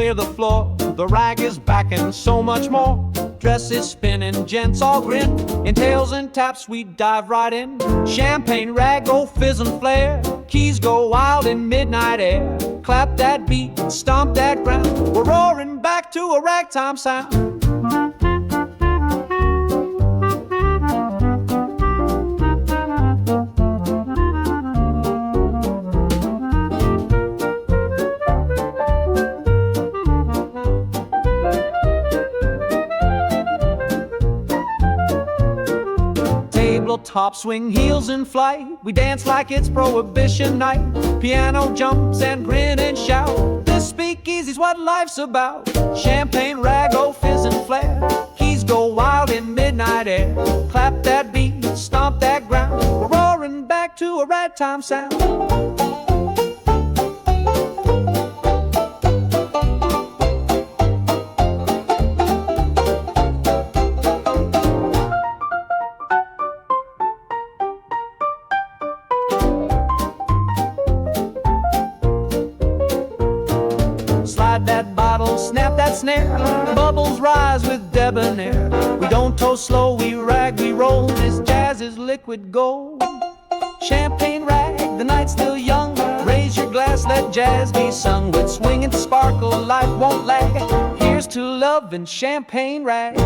clear the floor. The rag is back and so much more. Dresses spinning, gents all grin. In tails and taps we dive right in. Champagne rag go fizz and flare. Keys go wild in midnight air. Clap that beat, stomp that ground. We're roaring back to a ragtime sound. Top swing heels in flight. We dance like it's prohibition night. Piano jumps and grin and shout. This speakeasy's what life's about. Champagne rag, oh fizz and flare. Keys go wild in midnight air. Clap that beat, stomp that ground. We're roaring back to a ragtime sound. That bottle, snap that snare. Bubbles rise with debonair. We don't toast slow, we rag, we roll. This jazz is liquid gold. Champagne rag, the night's still young. Raise your glass, let jazz be sung. With swing and sparkle, life won't lag. Here's to love and champagne rag.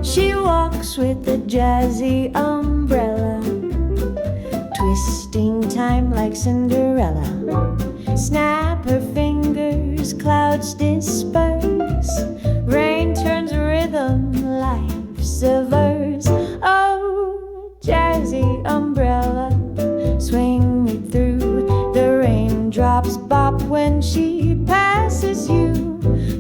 She walks with a jazzy umbrella, twisting time like Cinderella. Snap her fingers, clouds disperse. Rain turns rhythm, life's a verse. Oh, jazzy umbrella, swing me through. The raindrops bop when she passes you.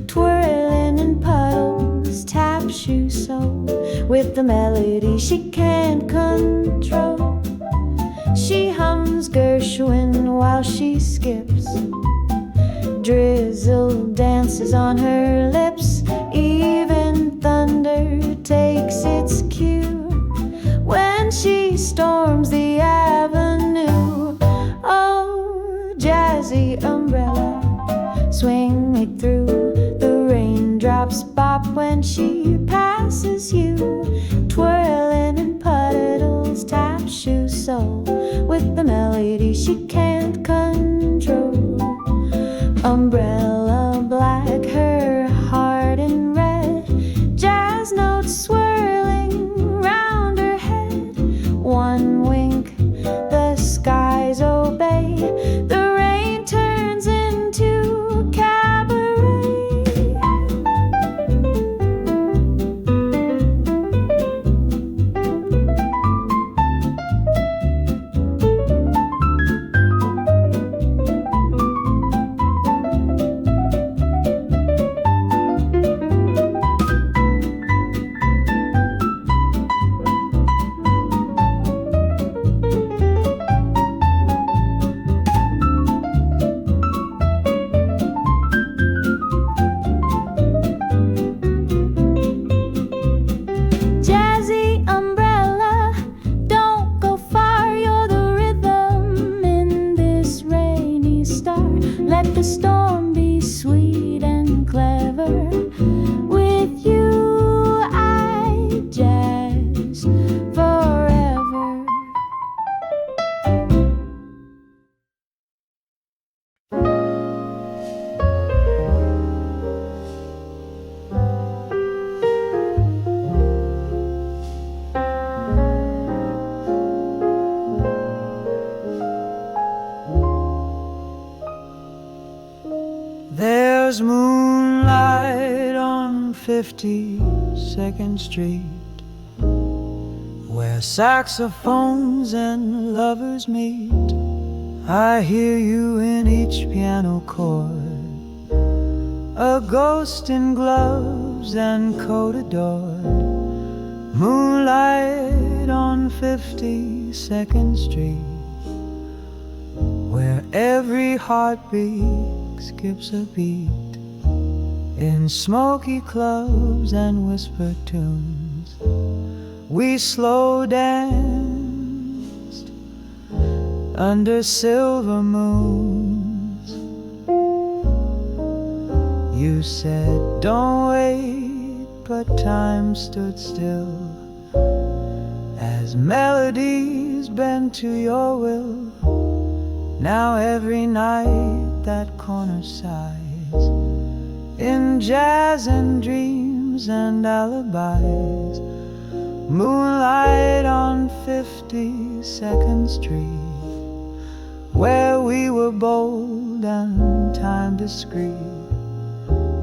Twirling in puddles, tap shoe sole. With the melody she can't control. She hums Gershwin while she skips. Drizzle dances on her lips. Even thunder takes its cue when she storms the avenue. Oh, jazzy umbrella, swing me through. The raindrops bop when she passes you. Twirling in puddles, tap shoe sole. With the melody she can't control. Umbrella black, her heart in red. Jazz notes swirling round her head. One wink, the skies obey. The rain turns into cabaret. Let the storm be sweet and clever. With you I jazz forever. There's moonlight on 52nd Street, where saxophones and lovers meet. I hear you in each piano chord, a ghost in gloves and coat adored. Moonlight on 52nd Street, where every heartbeat skips a beat, in smoky clubs and whisper tunes. We slow danced under silver moons. You said, don't wait, but time stood still as melodies bent to your will. Now every night that corner sighs in jazz and dreams and alibis. Moonlight on 52nd Street, where we were bold and time discreet.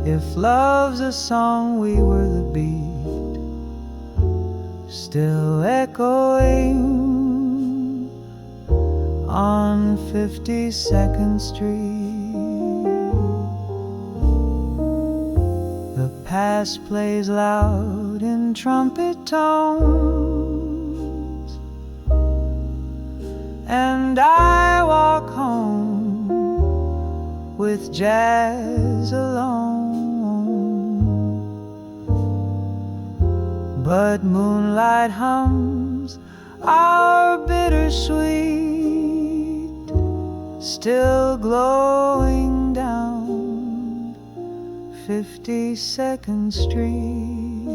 If love's a song, we were the beat, still echoing on 52nd Street. The past plays loud in trumpet tones, and I walk home with jazz alone. But moonlight hums our bittersweet, still glowing down 52nd Street.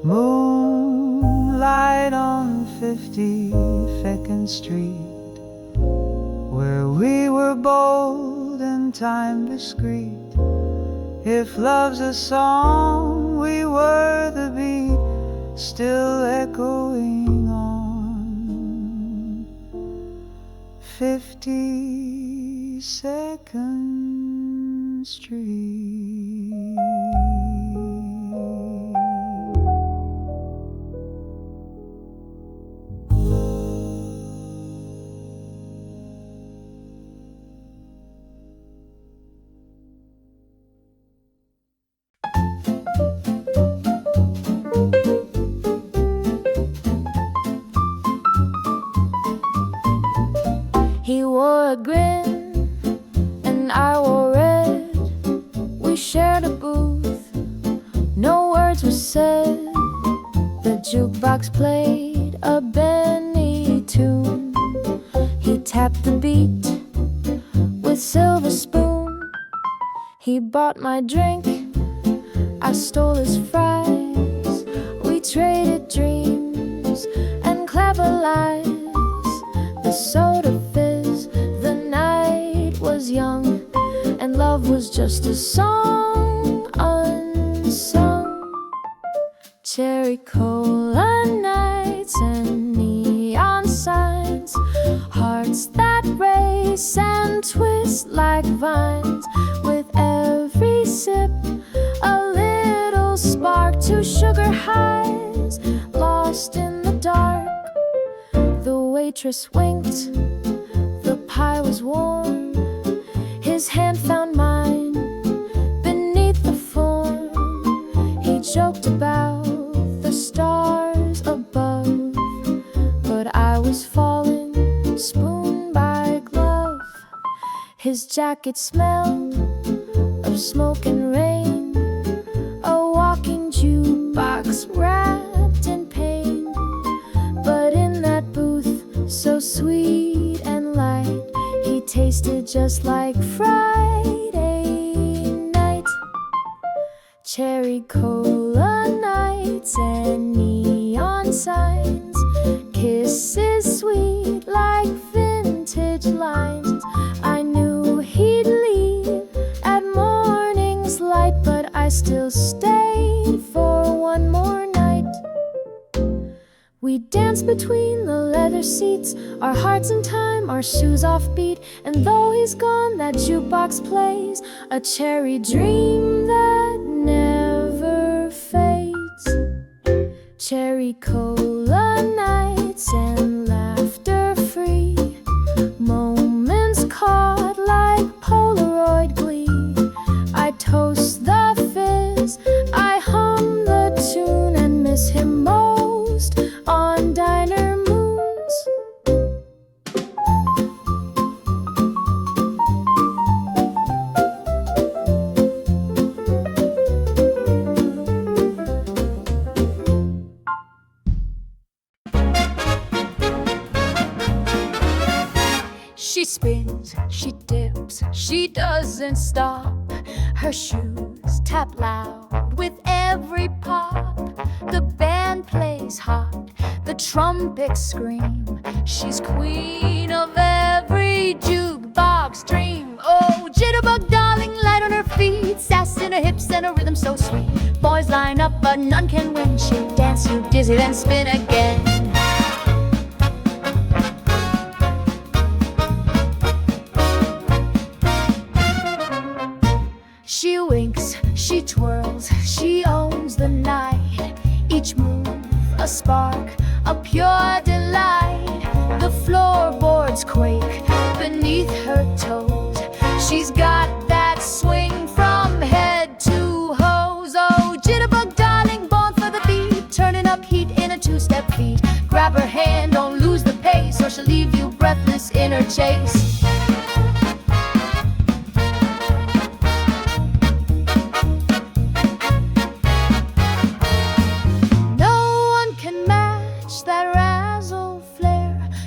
Moonlight on 52nd Street, where we were bold and time discreet. If love's a song, we were the beat, still echoing on 52nd Street. He wore a grin and I wore red. We shared a booth, no words were said. The jukebox played a Benny tune. He tapped the beat with silver spoon. He bought my drink, I stole his fries. We traded dreams and clever lies. The soda fizz, the night was young, and love was just a song unsung. Cherry cola nights and neon signs, hearts that race and twist like vines. With every sip, a little spark to sugar highs, lost in the dark. The waitress winked, the pie was warm. His hand found mine beneath the form. He joked about the stars above, but I was falling spoon by glove. His jacket smelled of smoke and rain, a walking jukebox wrapped in pain. But in that booth, so sweet and light, he tasted just like Friday night. Cherry cola nights and neon signs, kisses sweet like vintage lines. I knew he'd leave at morning's light, but I still stayed for one more night. We danced between the leather seats, our hearts in time, our shoes offbeat. And though he's gone, that jukebox plays a cherry dream that never fades. Cherry cola nights and laughter free, moments caught like Polaroid glee. I toast the fizz, I hum the tune, and miss him most on diner moons. spins, she dips, she doesn't stop. Her shoes tap loud with every pop. The band plays hot, the trumpets scream. She's queen of every jukebox dream. Oh, jitterbug darling, light on her feet, sass in her hips and a rhythm so sweet. Boys line up but none can win. She'll dance you dizzy then spin again. She winks, she twirls, she owns the night. Each move a spark, a pure delight. The floorboards quake beneath her toes. She's got that swing from head to hose. Oh, jitterbug darling, born for the beat, turning up heat in a two-step feet. Grab her hand, don't lose the pace, or she'll leave you breathless in her chase.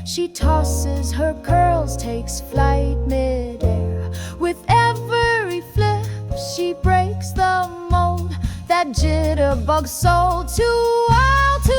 She tosses her curls, takes flight midair. With every flip, she breaks the mold. That jitterbug soul too wild to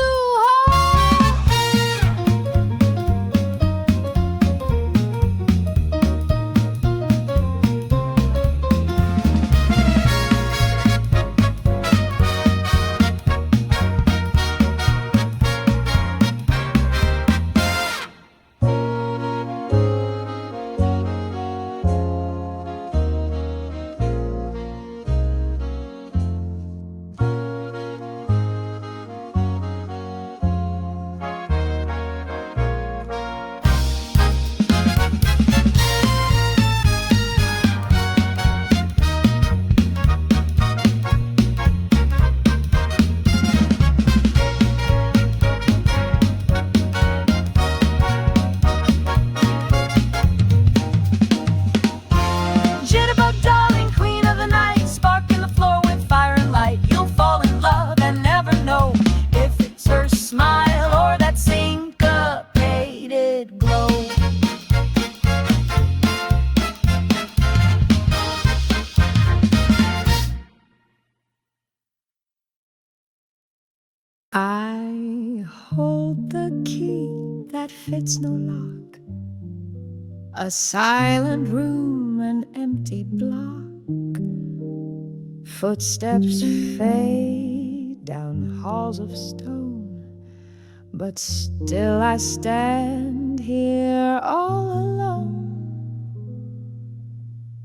I hold the key that fits no lock. A silent room, an empty block. Footsteps fade down halls of stone, but still I stand here all alone.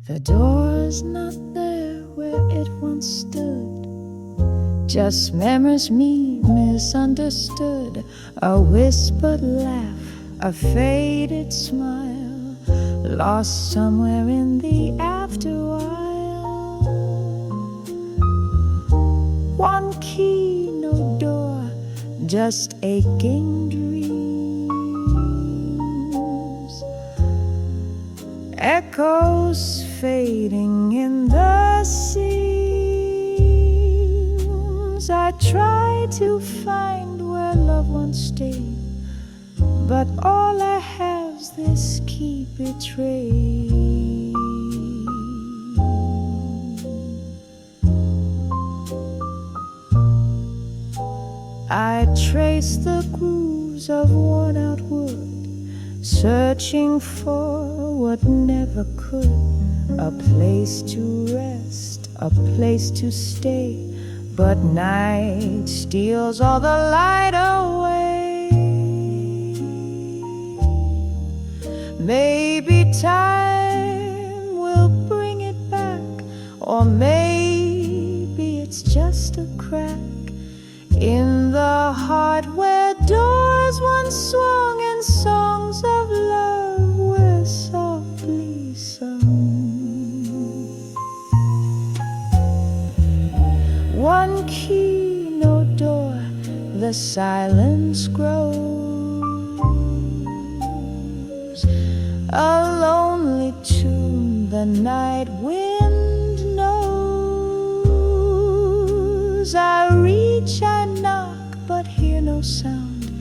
The door's not there where it once stood, just memories me misunderstood. A whispered laugh, a faded smile, lost somewhere in the afterwhile. One key, no door, just aching dreams. Echoes fading in the seams. I try to find where love once stayed, but all I have's this key betrayed. I trace the grooves of worn-out wood, searching for what never could. A place to rest, a place to stay, but night steals all the light away. Maybe time will bring it back, or maybe it's just a crack in the heart where doors once swung and songs of love were softly sung. One key, no door, the silence grows. A lonely tune the night wind knows. I reach, I knock, but hear no sound,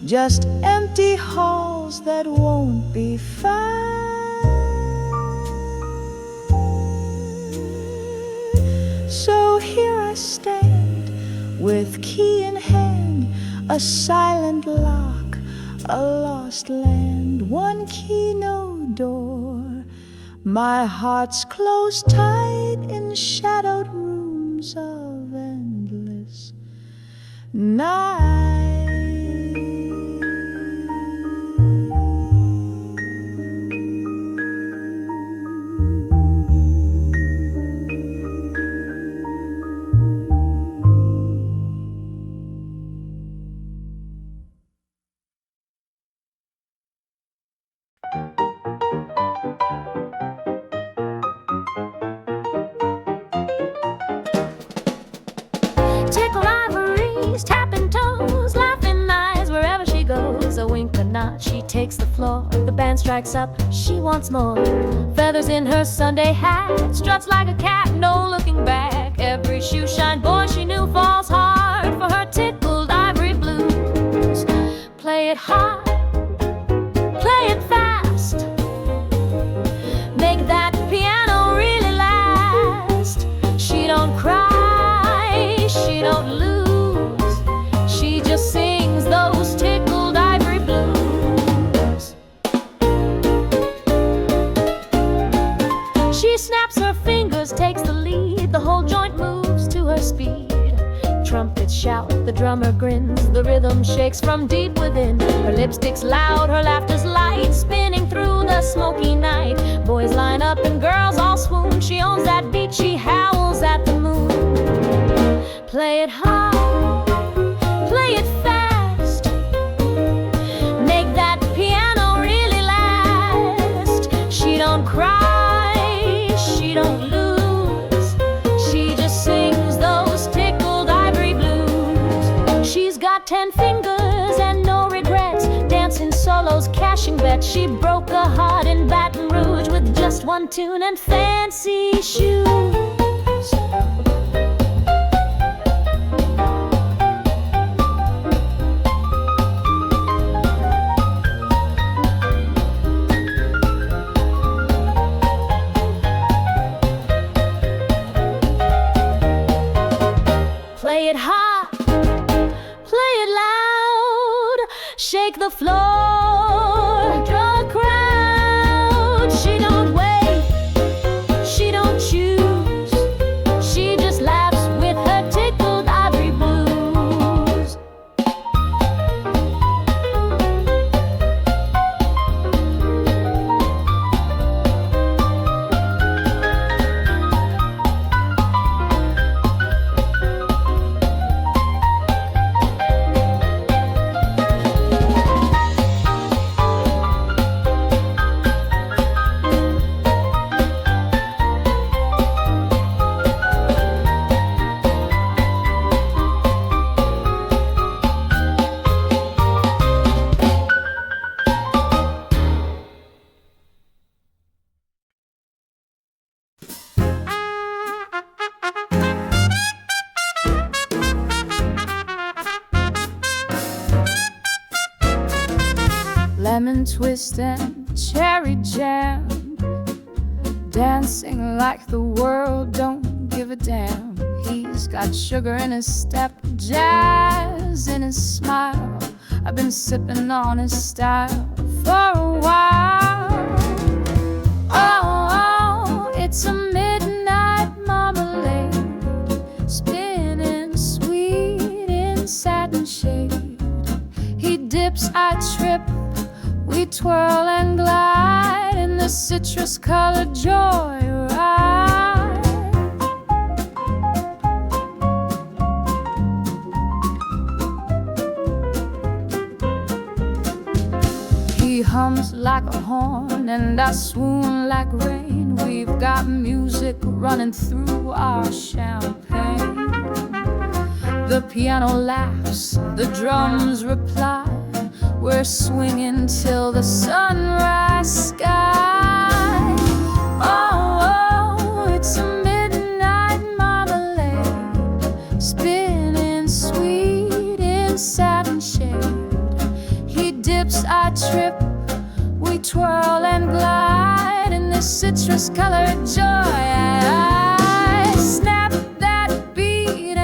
just empty halls that won't be found. stand, with key in hand, a silent lock, a lost land. One key, no door. My heart's closed tight in shadowed rooms of endless night. Tickle ivories, tapping toes, laughing eyes wherever she goes. A wink, a nod, she takes the floor. The band strikes up, she wants more. Feathers in her Sunday hat, struts like a cat, no looking back. Every shoe shine boy she knew falls hard for her tickled ivory blues. Play it hard, play it fast, make that piano really last. She don't cry, she don't lose, she just sings those tickled ivory blues. She snaps her fingers, takes the lead, the whole joint moves to her speed. Trumpets shout, the drummer grins, the rhythm shakes from deep within. Her lipstick's loud, her laughter's light, spinning through the smoky night. Boys line up and girls all swoon, she owns that beat, she howls at the moon. Play it hard, play it fast, make that piano really last. She don't cry, she don't lose, she just sings those tickled ivory blues. She's got 10 fingers and no regrets, dancing solos, cashing bets. She broke a heart in Baton Rouge with just one tune and fancy shoes. Play it hard, play it loud, shake the floor, draw a crowd. She don't wait, she don't choose, she just laughs with her tickled ivory blues. Lemon twist and cherry jam, dancing like the world don't give a damn. He's got sugar in his step, jazz in his smile. I've been sipping on his style for a while. Oh, it's a midnight marmalade, spinning sweet in satin shade. He dips, I trip, we twirl and glide in the citrus-colored joyride. He hums like a horn and I swoon like rain. We've got music running through our champagne. The piano laughs, the drums reply. We're swinging till the sunrise sky. Oh, it's a midnight marmalade, spinning sweet in satin shade. He dips, I trip, we twirl and glide in this citrus-colored joy. I snap that beat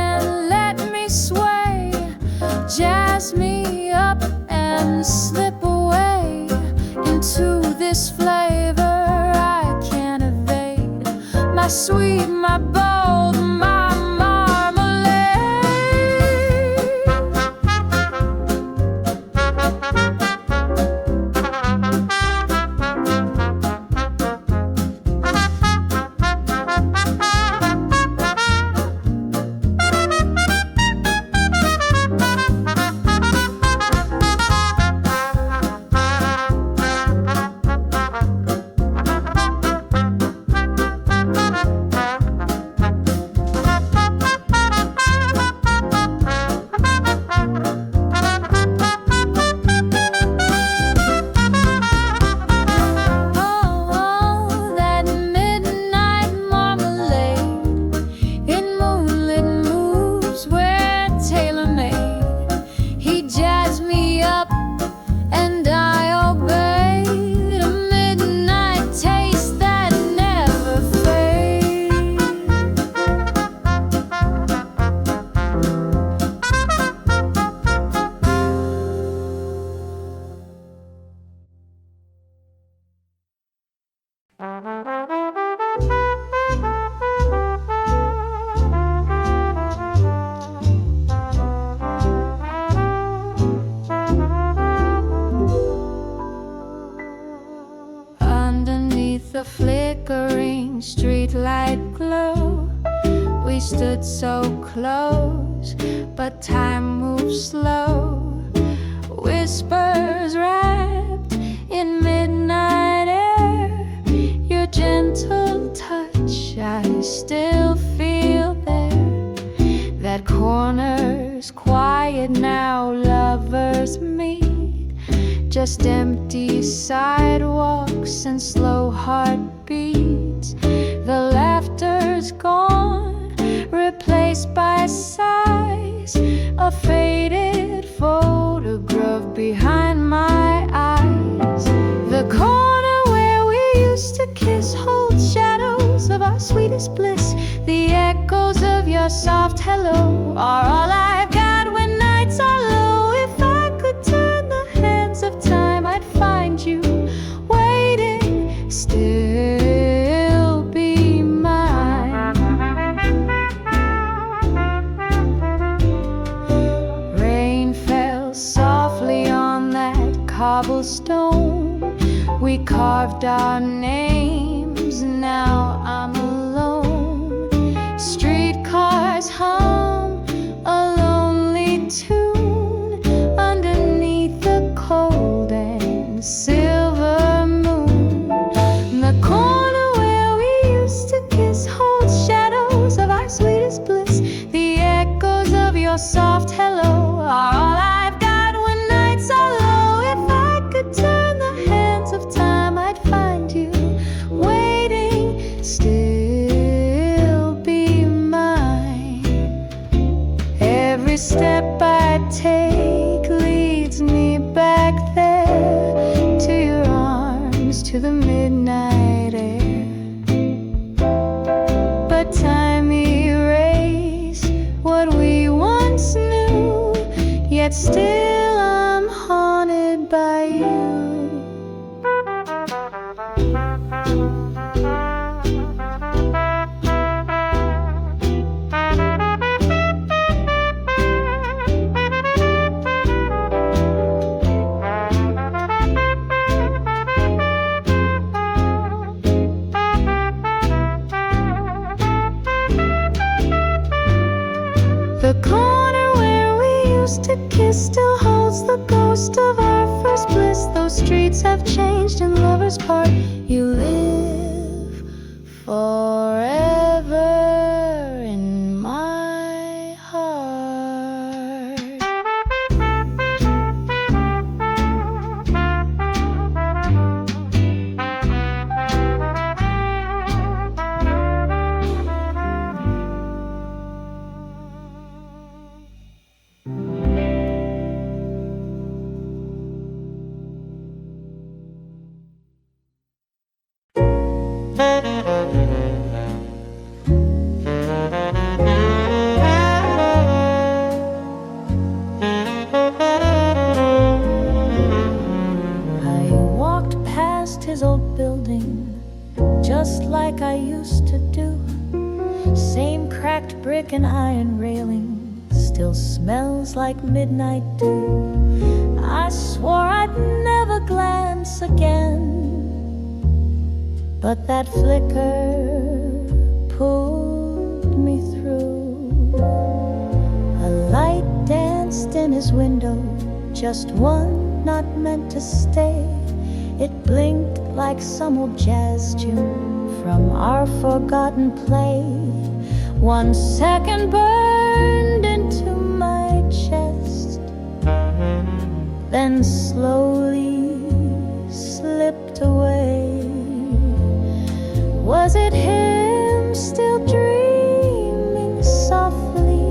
stood so close, but time moves slow. Whispers wrapped in midnight air, your gentle touch I still feel there. That corner's quiet now, lovers meet, just empty sidewalks and slow heartbeats. The laughter's gone, replaced by sighs, a faded photograph behind my eyes. The corner where we used to kiss holds shadows of our sweetest bliss. The echoes of your soft hello are all I've got when nights are low. If I could turn the hands of time, I'd find you waiting, still be mine. Rain fell softly on that cobblestone. We carved our names, now I'm alone. Streetcars hum a lonely tune underneath the cold and silver moon. The corner where we used to kiss holds shadows of our sweetest bliss. The echoes of your soft hello are all I've got when nights are low. If I could turn the hands of time, I'd find you waiting, still be mine. Every step I take leads me back there, to your arms, to the midnight air. But time erased what we once knew, yet still I'm haunted by you. The corner where we used to kiss still holds the ghost of our first bliss. Those streets have changed and lovers part. You live forever in my heart. His old building, just like I used to do. Same cracked brick and iron railing, still smells like midnight dew. I swore I'd never glance again, but that flicker pulled me through. A light danced in his window, just one not meant to stay. It blinked like some old jazz tune from our forgotten play. 1 second burned into my chest, then slowly slipped away. Was it him still dreaming softly,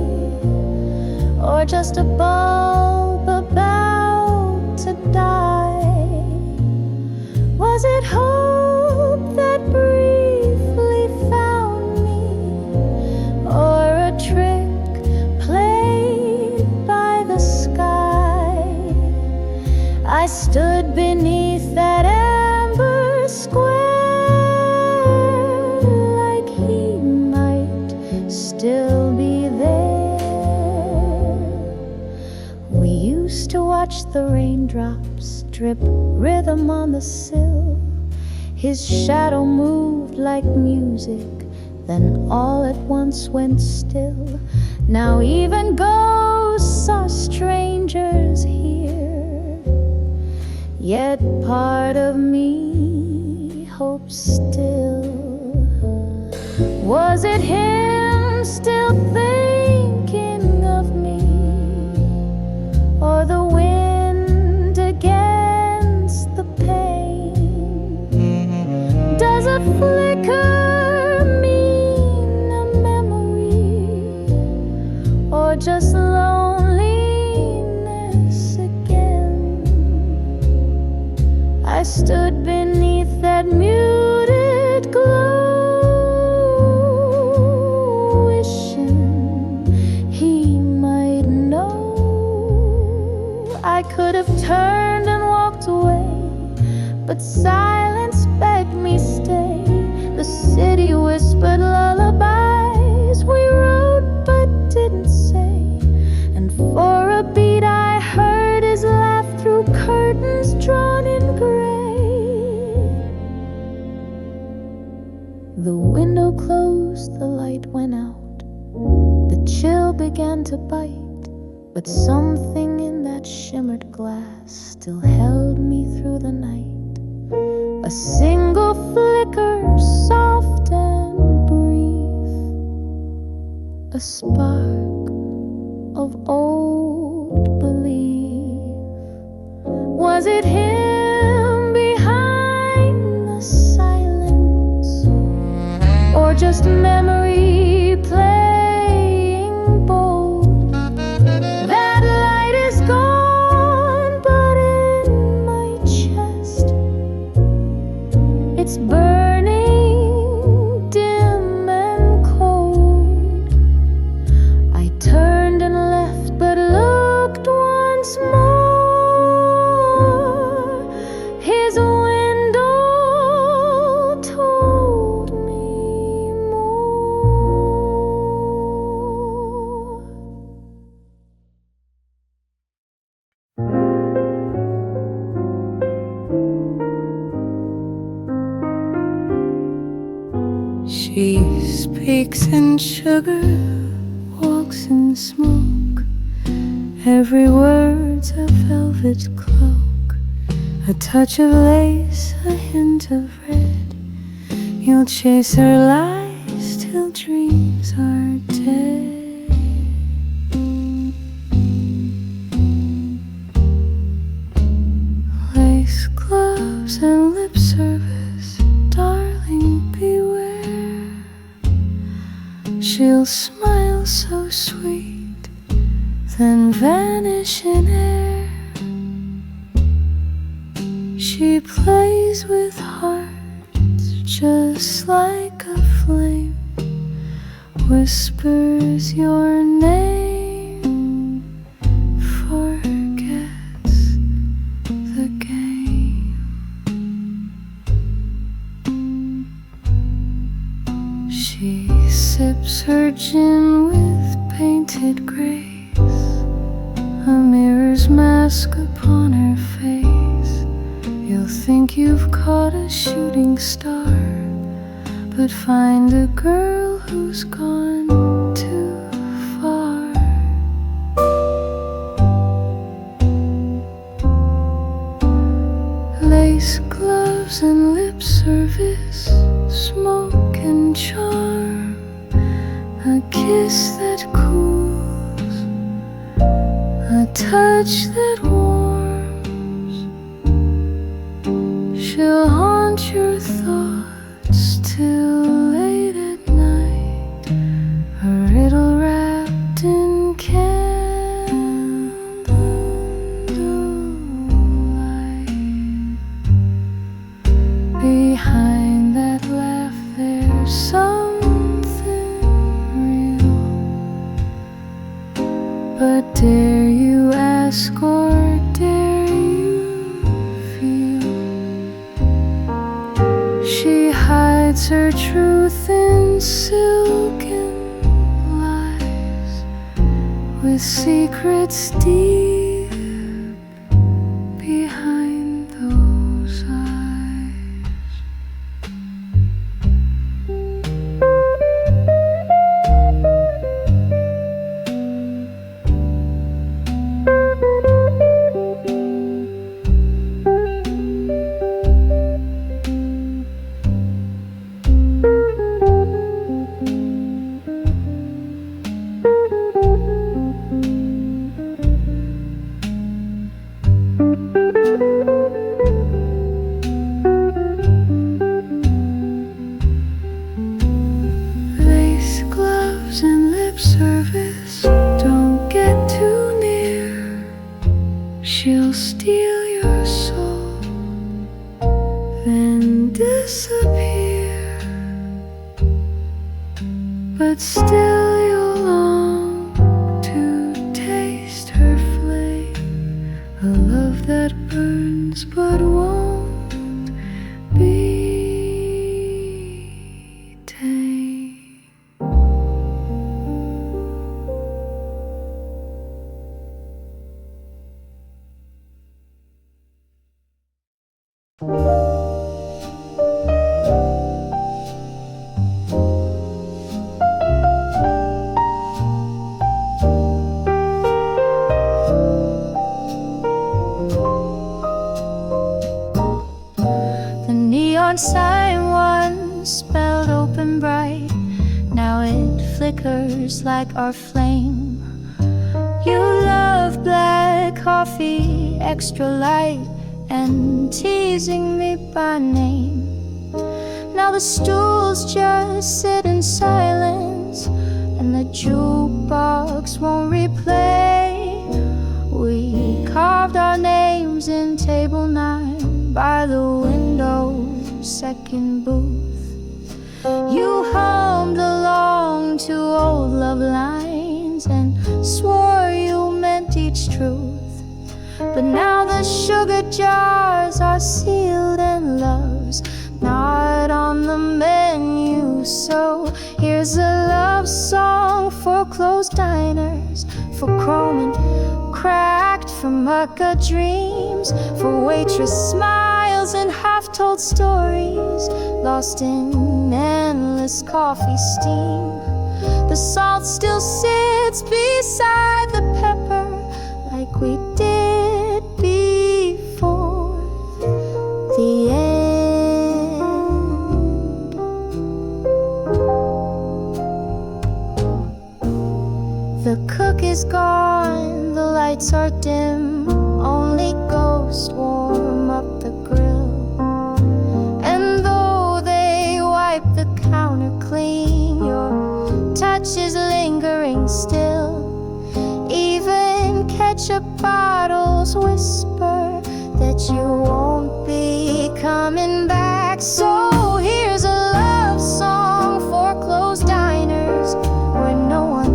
or just a bulb about to die? Was it hope that briefly found me, or a trick played by the sky? I stood beneath that amber square, like he might still be there. We used to watch the raindrops drip rhythm on the sill. His shadow moved like music, then all at once went still. Now even ghosts are strangers here, yet part of me hopes still. Was it him still thinking of me, or the wind against the pane? Does a flicker mean a memory, or just loneliness again? I stood beneath that muted glow, wishing he might know. I could have turned and walked away, but silence begged me stay. The city whispered lullabies we wrote but didn't say, and for a beat I heard his laugh through curtains drawn in gray. The window closed, the light went out, the chill began to bite, but something in that shimmered glass still held me through the night. A single flicker, soft and brief, a spark of old belief. Was it him behind the silence, or just memory playing bold? That light is gone, but in my chest it's burning dim and cold. I turned and left, but looked once more. His window told me more. She speaks in sugar, walks in smoke. Every word's a velvet cloak, a touch of lace, a hint of red. You'll chase her lies till dreams are dead. Lace gloves and lip service, darling, beware. She'll smile so sweet, then vanish in air. She plays with hearts just like a flame, whispers your name, forgets the game. She sips her gin with painted grace, a mirror's mask upon her face. You'll think you've caught a shooting star, but find a girl who's gone too far. Lace gloves and lip service, smoke and charm, a kiss that cools, a touch that warms. She'll haunt your thoughts till late at night, a riddle wrapped in candlelight. Behind that laugh there's something real, but dare you ask or dare you feel? She hides her truth in silken lies, with secrets deep behind those eyes. Just don't get too near, she'll steal your soul, then disappear. But still you'll long to taste her flame, a love that burns but won't be tame. The neon sign once spelled open bright, now it flickers like our flame. You love black coffee, extra light, and teasing me by name. Now the stools just sit in silence, and the jukebox won't replay. We carved our names in table 9 by the window's second booth. You hummed along to old love lines and swore you meant each truth. But now the sugar jars are sealed and love's not on the menu. So here's a love song for closed diners, for chrome and cracked Formica dreams, for waitress smiles and half-told stories lost in endless coffee steam. The salt still sits beside the pepper like we did before the end. The cook is gone, the lights are dim, only ghosts warm up the grill. And though they wipe the counter clean, your touch is lingering still. Even ketchup bottles whisper that you won't be coming back. So here's a love song for closed diners, where no one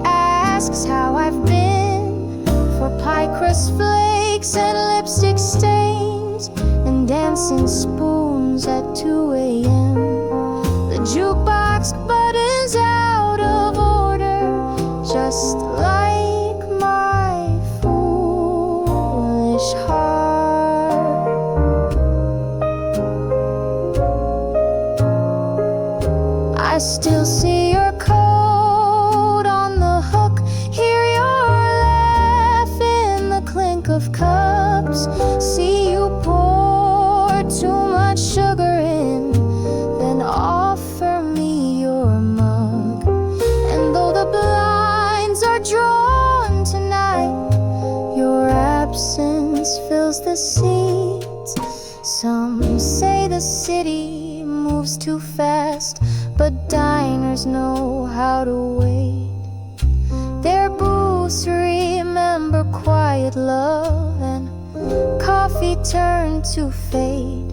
asks how I've been, for pie crust flakes and lipstick stains and dancing spoons at 2 a.m. The jukebox buttons out of order, just like my foolish heart. I still see your coat on the hook, hear your laugh in the clink of cups, see you pour too much sugar in, then offer me your mug. And though the blinds are drawn tonight, your absence fills the seats. Some say the city moves too fast, but diners know how to wait. Their booths remember quiet love, and coffee turned to fade.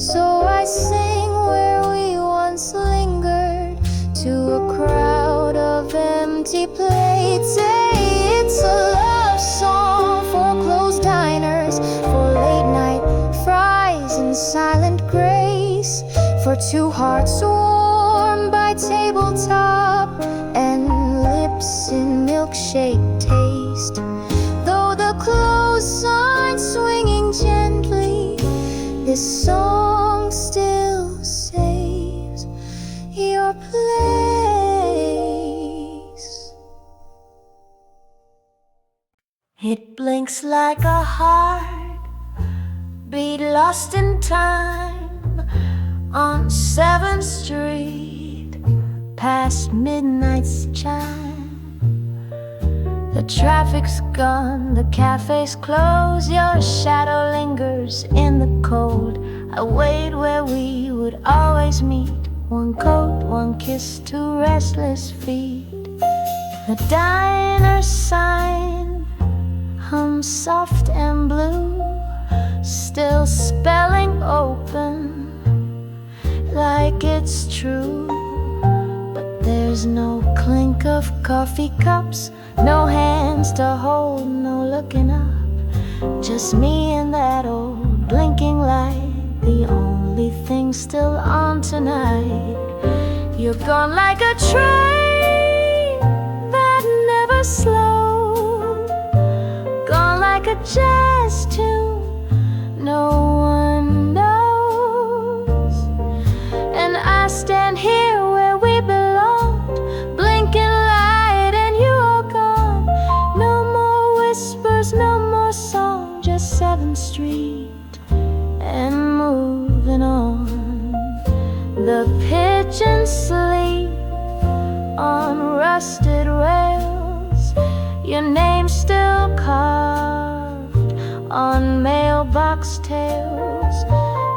So I sing where we once lingered, to a crowd of empty plates. Hey, it's a love song for closed diners, for late night fries and silent grace, for two hearts warmed by tabletop and lips in milkshake taste. Though the clothes aren't swinging gently, this song still saves your place. It blinks like a heartbeat lost in time on 7th Street, past midnight's chime. The traffic's gone, the cafe's closed, your shadow lingers in the cold. I wait where we would always meet, one coat, one kiss, two restless feet. The diner sign hums soft and blue, still spelling open like it's true. But there's no clink of coffee cups, no hands to hold, no looking up. Just me and that old blinking light, the only thing still on tonight. You're gone like a train that never slowed, gone like a jazz tune no one knows. And I stand here where we belonged, blinking light and you are gone. No more whispers, no more song, just 7th Street and moving on. The pigeons sleep on rusted rails, your name still carved on mailbox tails.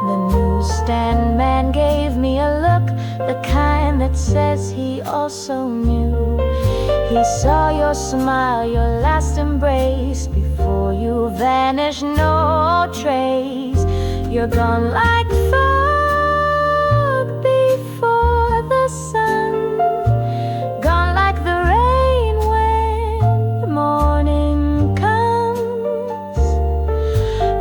The newsstand man gave me a look, the kind that says he also knew. He saw your smile, your last embrace, before you vanished, no trace. You're gone like fog before the sun, gone like the rain when the morning comes.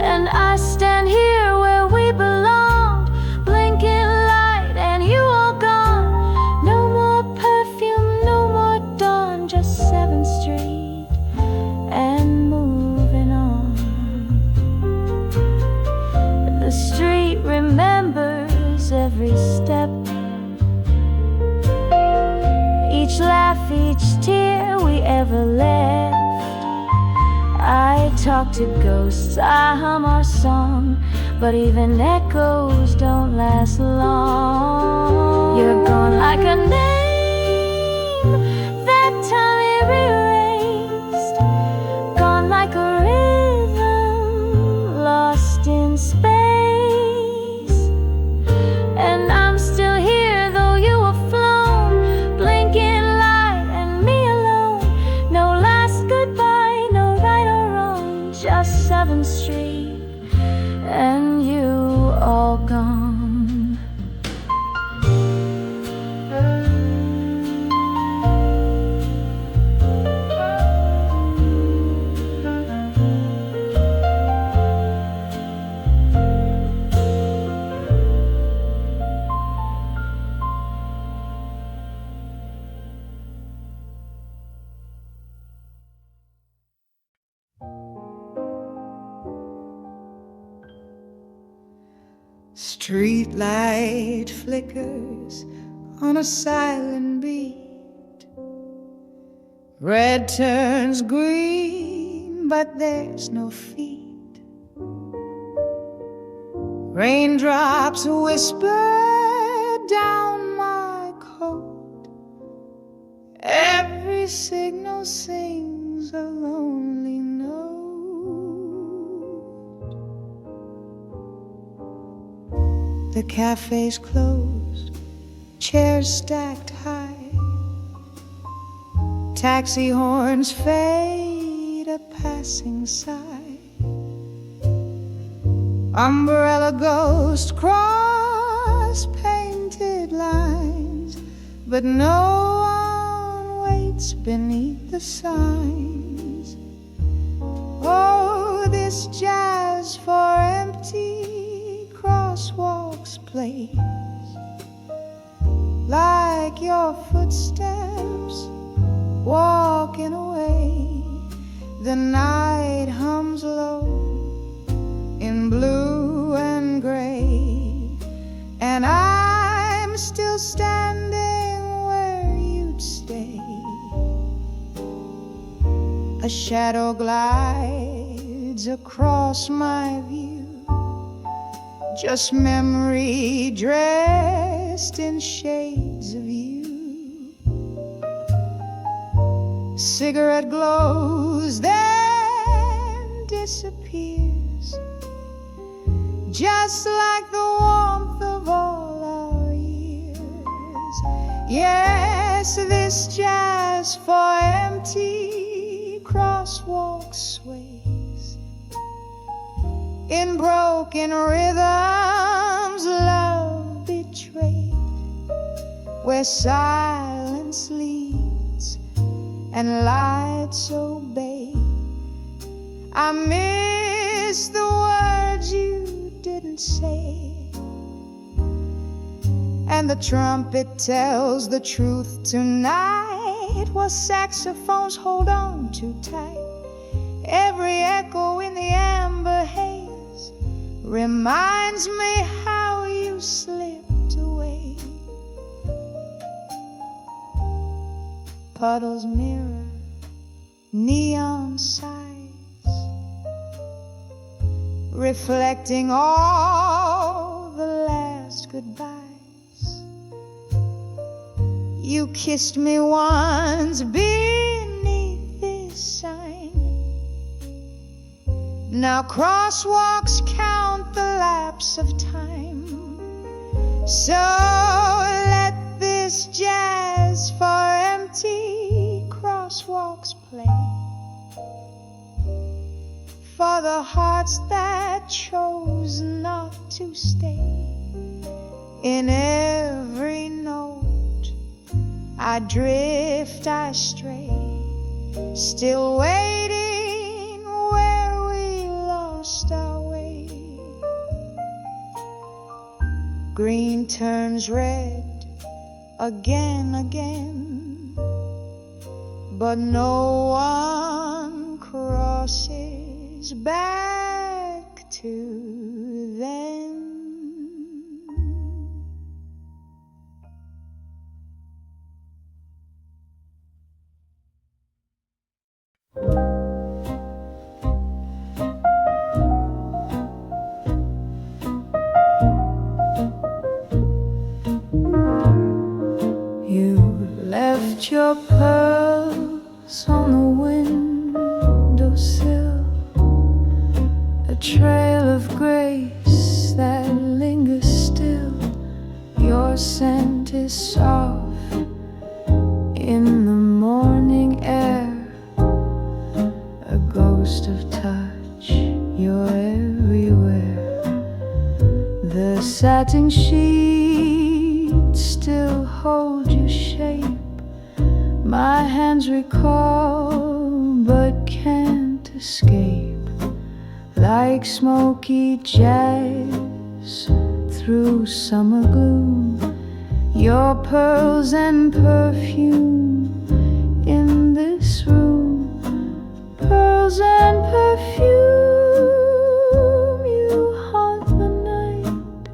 And I stand here where we belong, blinking light and you are gone. No more perfume, no more dawn, just 7th Street and moving on. The street remembers every step, each laugh, each tear we ever left. I talk to ghosts, I hum our song, but even echoes don't last long. You're gone like a name that time erased, gone like a rhythm lost in space. And I'm still here though you have flown, blinking light and me alone. No last goodbye, no right or wrong, just 7th Street and you all gone. Street light flickers on a silent beat. Red turns green, but there's no feet. Raindrops whisper down my coat. Every signal sings a lonely note. The cafe's closed, chairs stacked high. Taxi horns fade, a passing sigh. Umbrella ghosts cross painted lines, but no one waits beneath the signs. Oh, this jazz for empty crosswalks plays, like your footsteps walking away. The night hums low in blue and gray, and I'm still standing where you'd stay. A shadow glides across my view, just memory dressed in shades of you. Cigarette glows, then disappears, just like the warmth of all our years. Yes, miss this jazz for empty crosswalk sways. In broken rhythms, love betrayed, where silence leads and lights obey. I miss the words you didn't say, and the trumpet tells the truth tonight, while saxophones hold on too tight. Every echo in the amber haze reminds me how you slipped away. Puddles mirror neon sighs, reflecting all the last goodbyes. You kissed me once beneath this sign. Now crosswalks count the lapse of time. So let this jazz for empty crosswalks play, for the hearts that chose not to stay. In every note I drift, I stray, still waiting where we lost our way. Green turns red again, again, but no one crosses back to them. Left your pearls on the windowsill, a trail of grace that lingers still. Your scent is soft in the morning air, a ghost of touch, you're everywhere. The satin sheets still hold your shape. My hands recall but can't escape, like smoky jazz through summer gloom. Your pearls and perfume in this room, pearls and perfume, you haunt the night,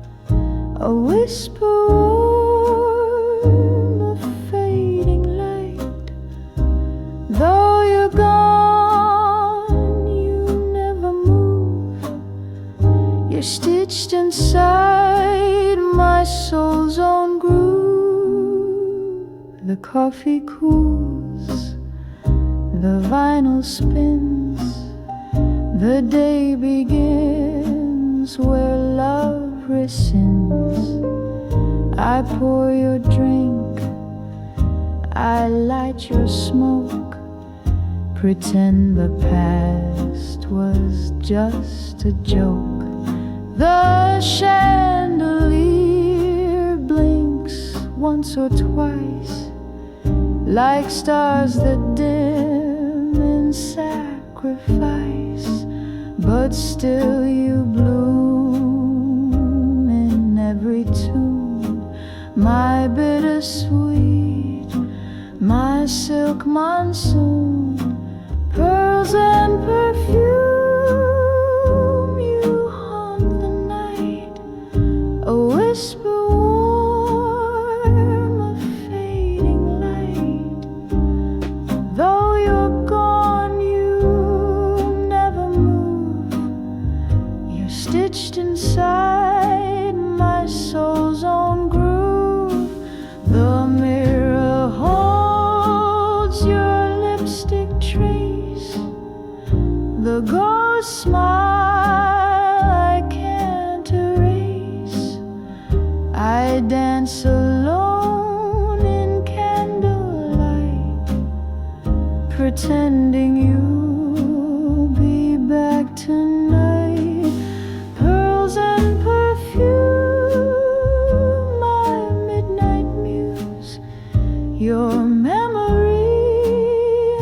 a whisper warm of fading light. Though you're gone, you never move, you're stitched inside my soul's own groove. The coffee cools, the vinyl spins, the day begins where love rescinds. I pour your drink, I light your smoke, pretend the past was just a joke. The chandelier blinks once or twice, like stars that dim in sacrifice, but still you bloom in every tune. My bittersweet, my silk monsoon, pearls and perfume, you haunt the night, a whisper warm of fading light. Though you're gone, you never move, you're stitched inside my soul's own groove. The mirror holds your lipstick trace, the ghost smile I can't erase. I dance alone in candlelight, pretending you'll be back tonight. Pearls and perfume, my midnight muse. Your memory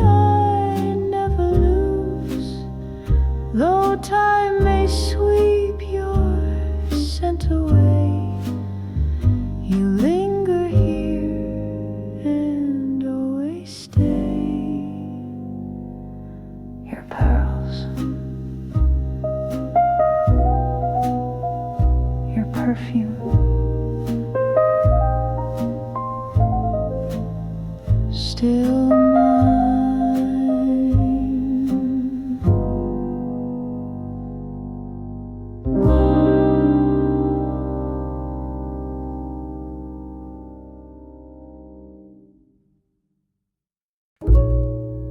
I never lose. Though time may sweep your scent away, you linger here and always stay. Your pearls, your perfume, still mine.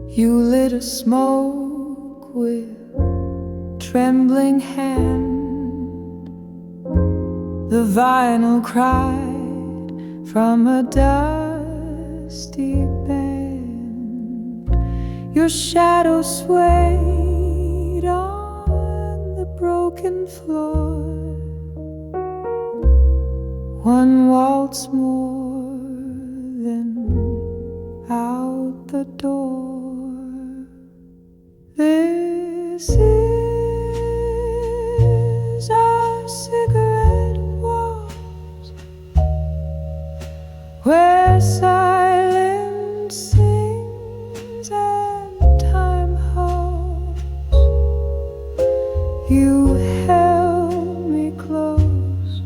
You lit a smoke with trembling hand. The vinyl cried from a dusty band. Your shadow swayed on the broken floor. One waltz more, then out the door. This is our cigarette waltz, where silence sings and time halts. You held me close,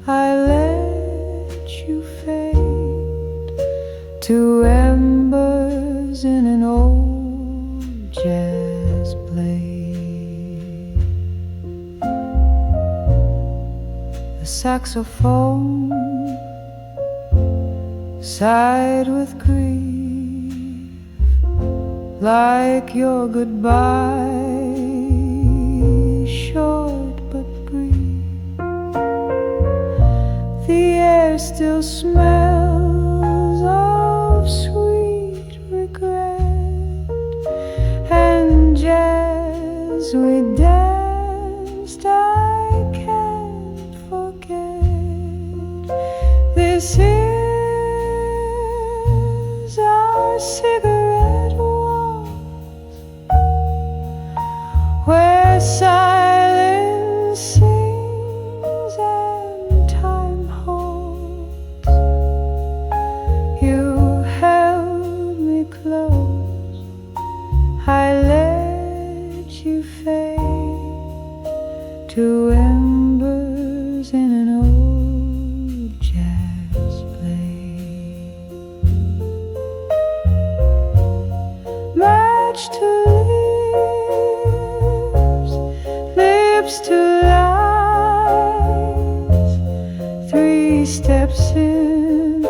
I let you fade to embers in an old jazz blade. The saxophone sighed with grief, like your goodbye, short but brief. The air still smells of sweet regret, and as we danced, I can't forget. This is our cigarette waltz, where silence sings and time halts. You held me close, I let you fade to embers in an old jazz blade. Match to lips, lips to lies. 3 steps in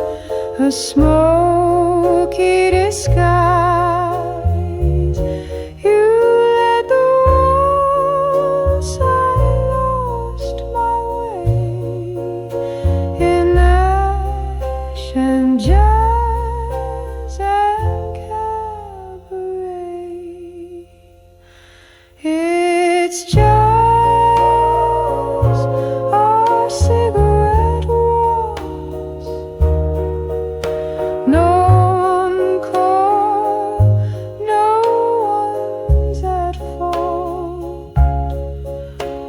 a smoky disguise. You led the waltz, I lost my way in ash and jazz and cabaret. It's just our cigarette waltz. No encore, no one's at fault.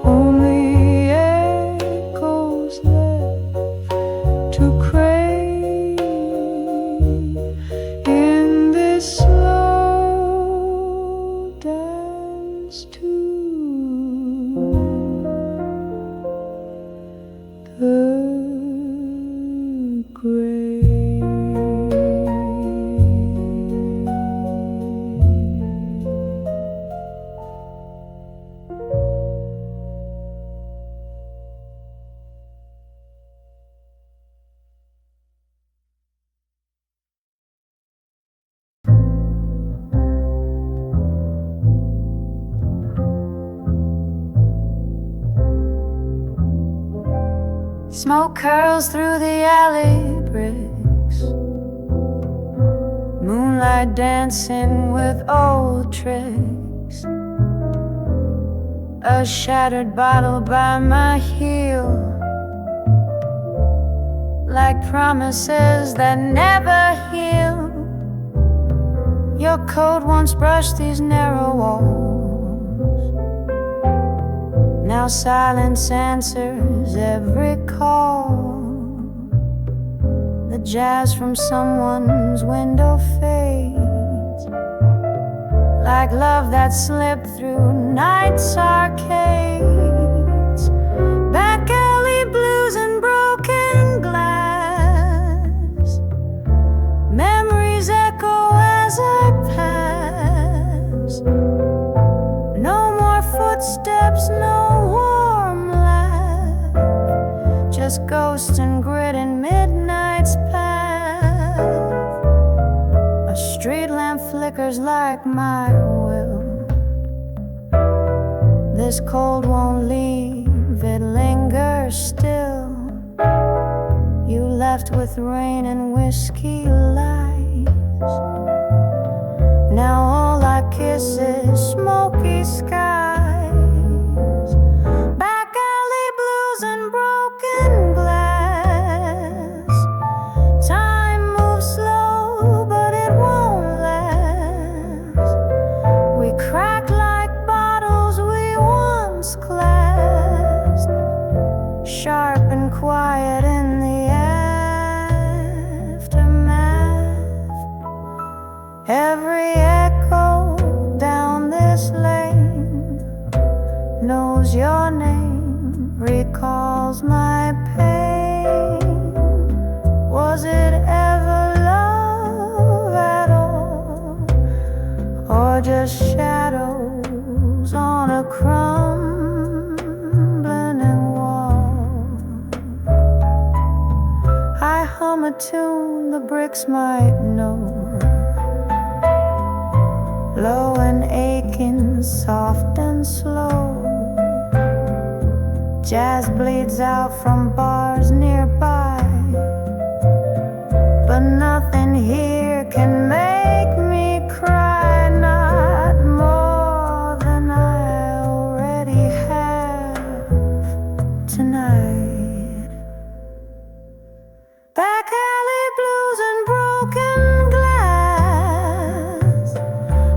Only echoes left to crave in this slow dance to the grave. Smoke curls through the alley bricks. moonlight dancing with old tricks, a shattered bottle by my heel, like promises that never heal. Your coat once brushed these narrow walls, now silence answers every call. The jazz from someone's window fades, like love that slipped through night's arcades. Back alley blues and broken glass, memories echo as I pass. No more footsteps, no warm laugh, just ghosts and grit in midnight's path. A street lamp flickers like my will. This cold won't leave, it lingers still. You left with rain and whiskey lights. Now all I kiss is smoky skies. Back alley blues and broken glass. Time moves slow, but it won't last. We crack like bottles we once clasped, sharp and quiet in the aftermath. Every echo down this lane knows your name, recalls my pain. Was it ever love at all, or just shadows on a crumbling wall? I hum a tune the bricks might know, low and aching, soft and slow. Jazz bleeds out from bars nearby, but nothing here can make me cry. Not more than I already have tonight. Back alley blues and broken glass,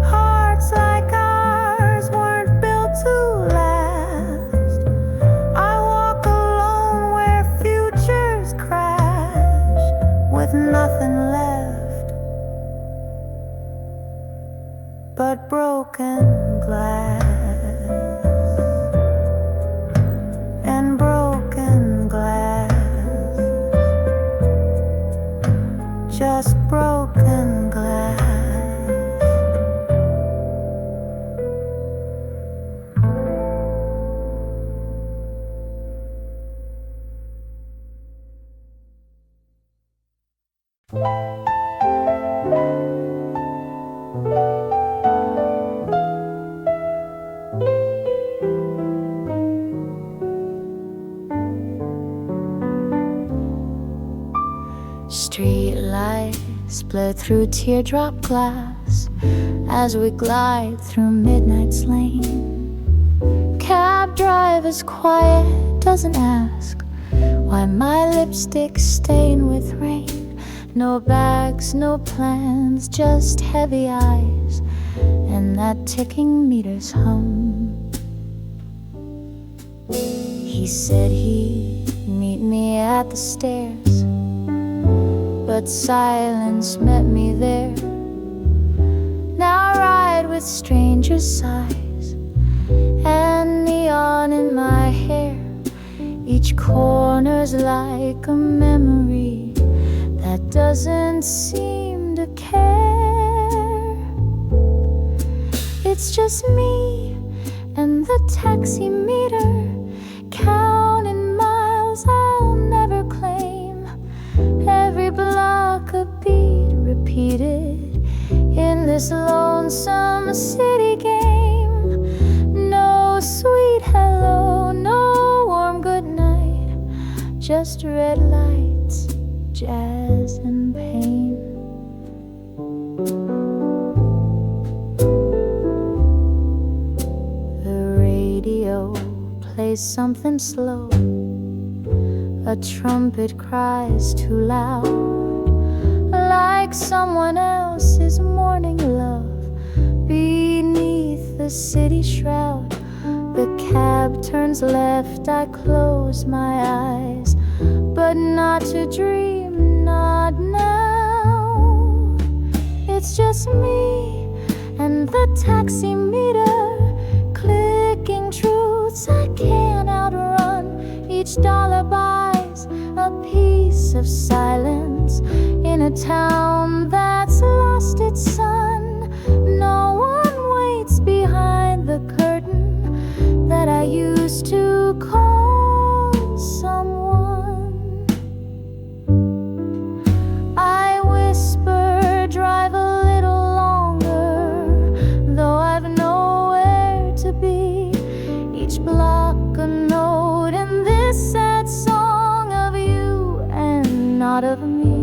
hearts like ours weren't built to last. I walk alone where futures crash, with nothing left but broken glass and broken glass. Just broken glass. Street lights split through teardrop glass as we glide through midnight's lane. Cab driver's quiet, doesn't ask why my lipstick's stained with rain. No bags, no plans, just heavy eyes and that ticking meter's hum. He said he'd meet me at the stairs, but silence met me there. Now I ride with strangers' sighs and neon in my hair. Each corner's like a memory that doesn't seem to care. It's just me and the taxi meter, counting miles I'll never claim. Every block a beat repeated in this lonesome city game. No sweet hello, no warm goodnight, just red lights, jazz and pain. plays something slow. A trumpet cries too loud, like someone else's morning love. Beneath the city shroud, the cab turns left. I close my eyes, but not to dream, not now. It's just me and the taxi meter, clicking truths I can't outrun. Each dollar buys a piece of silence in a town that's lost its sun. No one waits behind the curtain that I used to call someone. I whisper, drive a little longer, though I've nowhere to be. Each block a note in this sad song of you and not of me.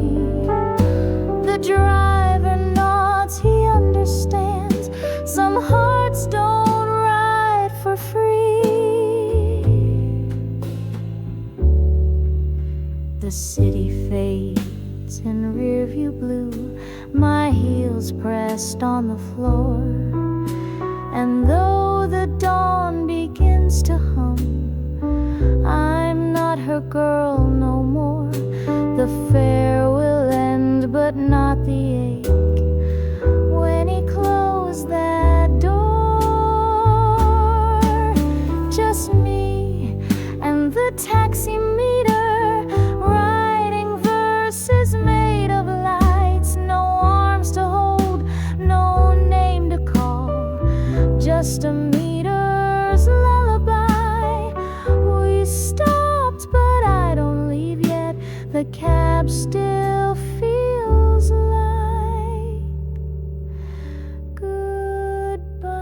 The driver nods, he understands. Some hearts don't ride for free. The city fades in rearview blue, my heels pressed on the floor. And though the dawn begins to hum, I'm not her girl no more. The fair will end, but not the ache. When he closed that door, just me and the taxi meter, writing verses made of lights. No arms to hold, no name to call, just a meter's lullaby. We stopped, but I don't leave yet. The cab still feels like goodbye.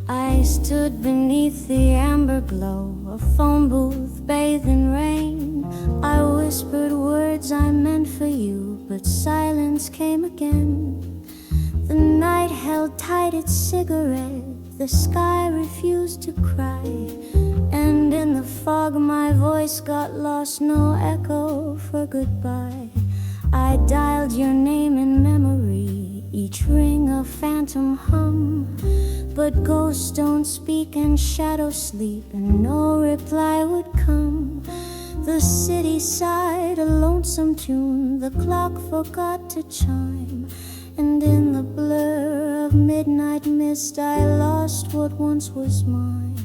I stood beneath the amber glow, a phone booth bathed in rain. I whispered words I meant for you, but silence came again. The night held tight its cigarette, the sky refused to cry, and in the fog my voice got lost, no echo for goodbye. I dialed your name in memory, each ring a phantom hum. But ghosts don't speak and shadows sleep, and no reply would come. The city sighed a lonesome tune, the clock forgot to chime, and in the blur of midnight mist I lost what once was mine.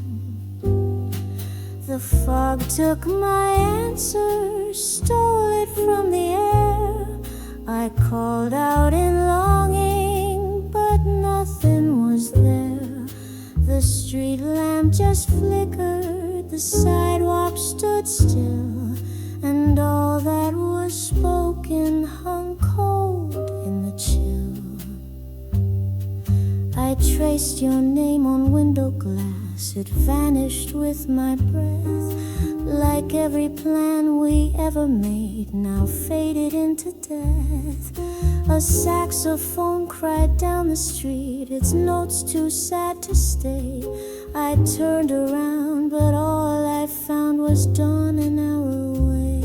The fog took my answer, stole it from the air. I called out in longing, but nothing was there. The street lamp just flickered, the sidewalk stood still, and all that was spoken hung cold in the chill. I traced your name on window glass, it vanished with my breath, like every plan we ever made, now faded into death. A saxophone cried down the street, its notes too sad to stay. I turned around, but all I found was dawn an hour away.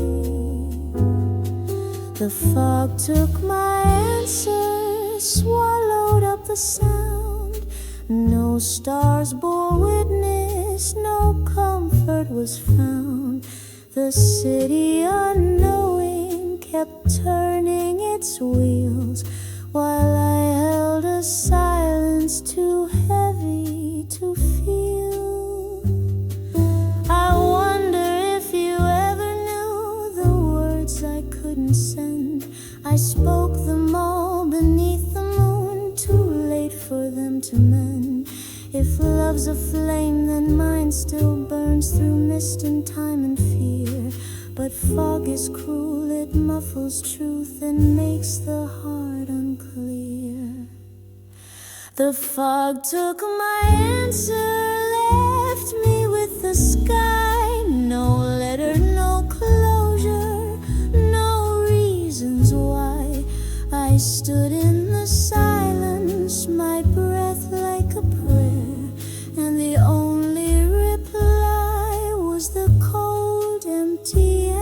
The fog took my answer, swallowed up the sound. No stars bore witness, no comfort was found. The city unknowing kept turning its wheels, while I held a silence too heavy to feel. I wonder if you ever knew the words I couldn't send. I spoke them all beneath the moon, too late for them to mend. a flame, then mine still burns through mist and time and fear. But fog is cruel, it muffles truth and makes the heart unclear. The fog took my answer, left me with the sky. No letter, no closure, no reasons why. I stood in the silence, my breath like a prayer, and the only reply was the cold, empty air.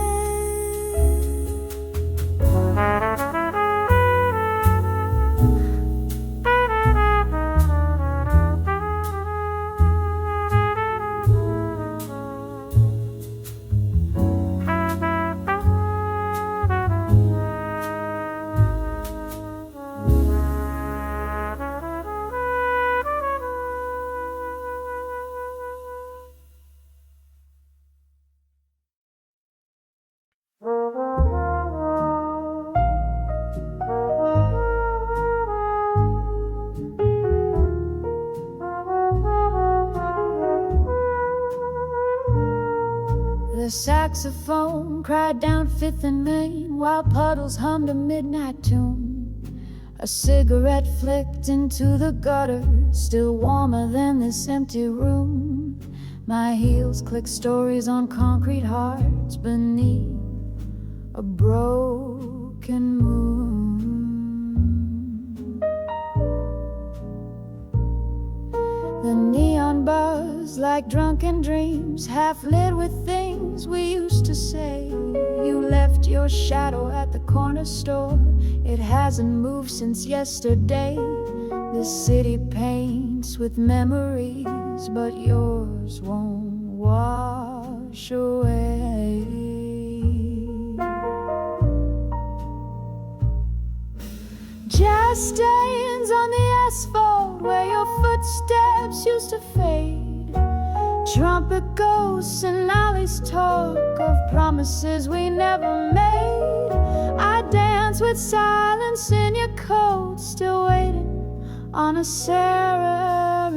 The saxophone cried down Fifth and Main while puddles hummed a midnight tune. A cigarette flicked into the gutter, still warmer than this empty room. My heels click stories on concrete hearts beneath a broken moon. The neon buzz like drunken dreams, half lit with things we used to say. You left your shadow at the corner store, it hasn't moved since yesterday. This city paints with memories, but yours won't wash away. Jazz stains on the asphalt where your footsteps used to fade. Trumpet ghosts and alleys talk of promises we never made. I dance with silence in your coat, still waiting on a serenade.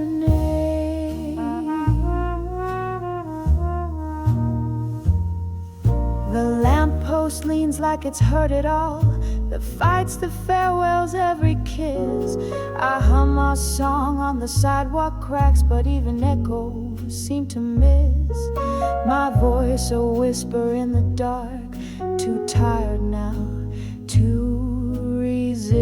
The lamppost leans like it's heard it all, the fights, the farewells, every kiss. I hum our song on the sidewalk cracks, but even echoes seem to miss my voice, a whisper in the dark, too tired now to resist.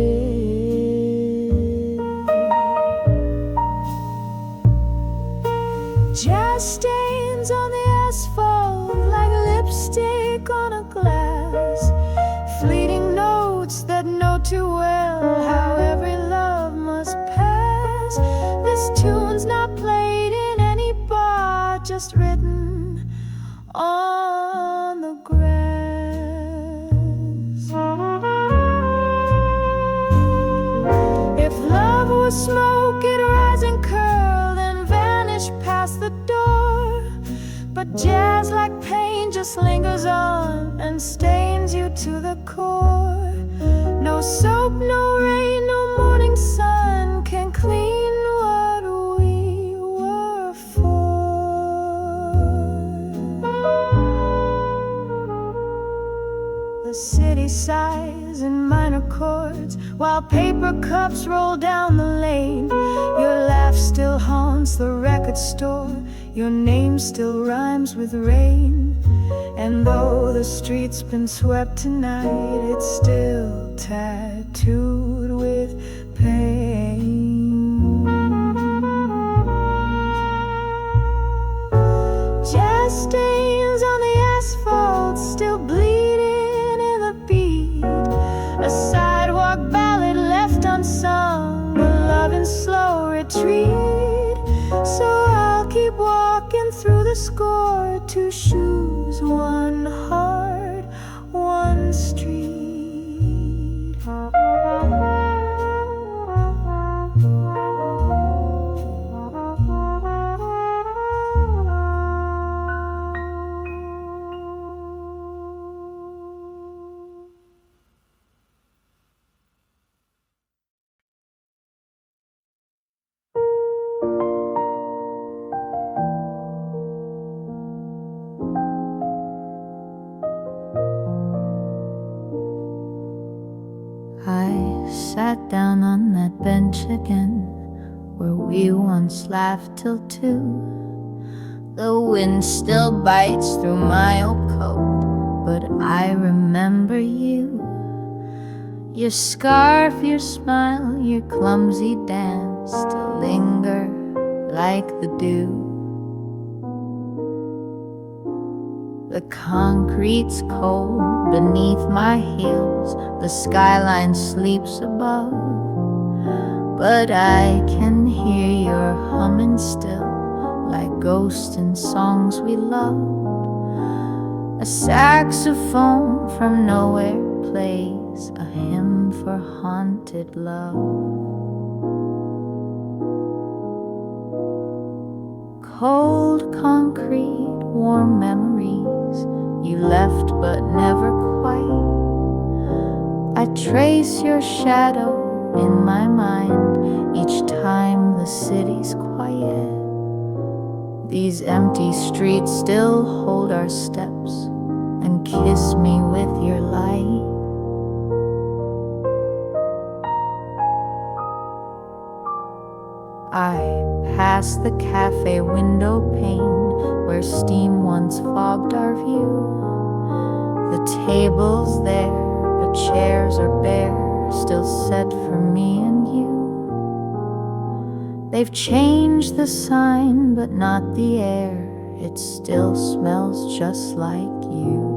Jazz stains on the asphalt like lipstick on a glass, fleeting notes that know too well how every love must pass. This tune's not played in any bar, just written on the grass. If love was smoke, it'd rise and curl, then vanish past the door. But jazz, like pain, just lingers on and stains you to the core. No soap, no rain, no morning sun can clean what we were for. The city sighs in minor chords while paper cups roll down the lane. Your laugh still haunts the record store, your name still rhymes with rain. And though the street's been swept tonight, it's still tattooed with pain. Jazz stains on the asphalt, still bleeding in the beat. A sidewalk ballad left unsung, a love in slow retreat. So I'll keep walking through the score, two shoes, one heart, one street. down on that bench again, where we once laughed till 2. The wind still bites through my old coat, but I remember you. Your scarf, your smile, your clumsy dance still linger like the dew. The concrete's cold beneath my heels, the skyline sleeps above, but I can hear your humming still, like ghosts in songs we loved. A saxophone from nowhere plays a hymn for haunted love. Cold concrete, warm memories, you left but never quite. I trace your shadow in my mind each time the city's quiet. These empty streets still hold our steps and kiss me with your light. I pass the cafe window pane where steam once fogged our view. The table's there, but chairs are bare, still set for me and you. They've changed the sign, but not the air. It still smells just like you.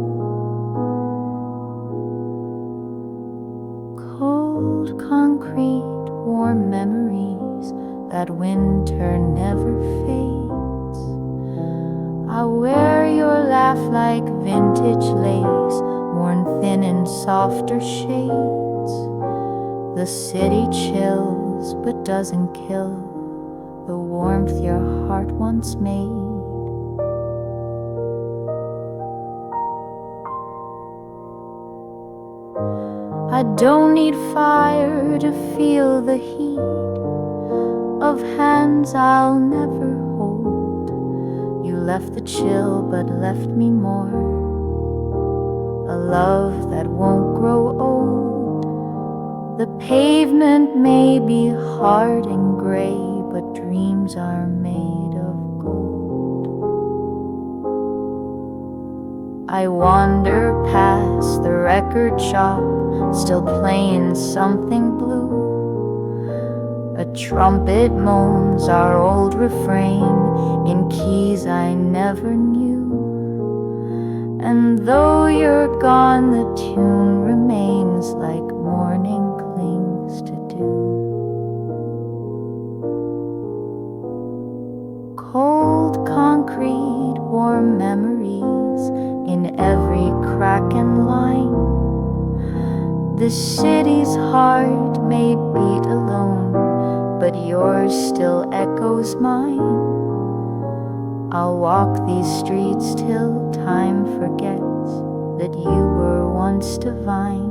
Cold concrete, warm memories, that winter never fades. I wear your laugh like vintage lace, worn thin in softer shades. The city chills but doesn't kill the warmth your heart once made. I don't need fire to feel the heat of hands I'll never hold. You left the chill but left me more, a love that won't grow old. The pavement may be hard and gray, but dreams are made of gold. I wander past the record shop, still playing something blue. A trumpet moans our old refrain in keys I never knew. And though you're gone, the tune remains like morning clings to dew. Cold concrete, warm memories in every crack and line. The city's heart may beat alone, but yours still echoes mine. I'll walk these streets till time forgets that you were once divine.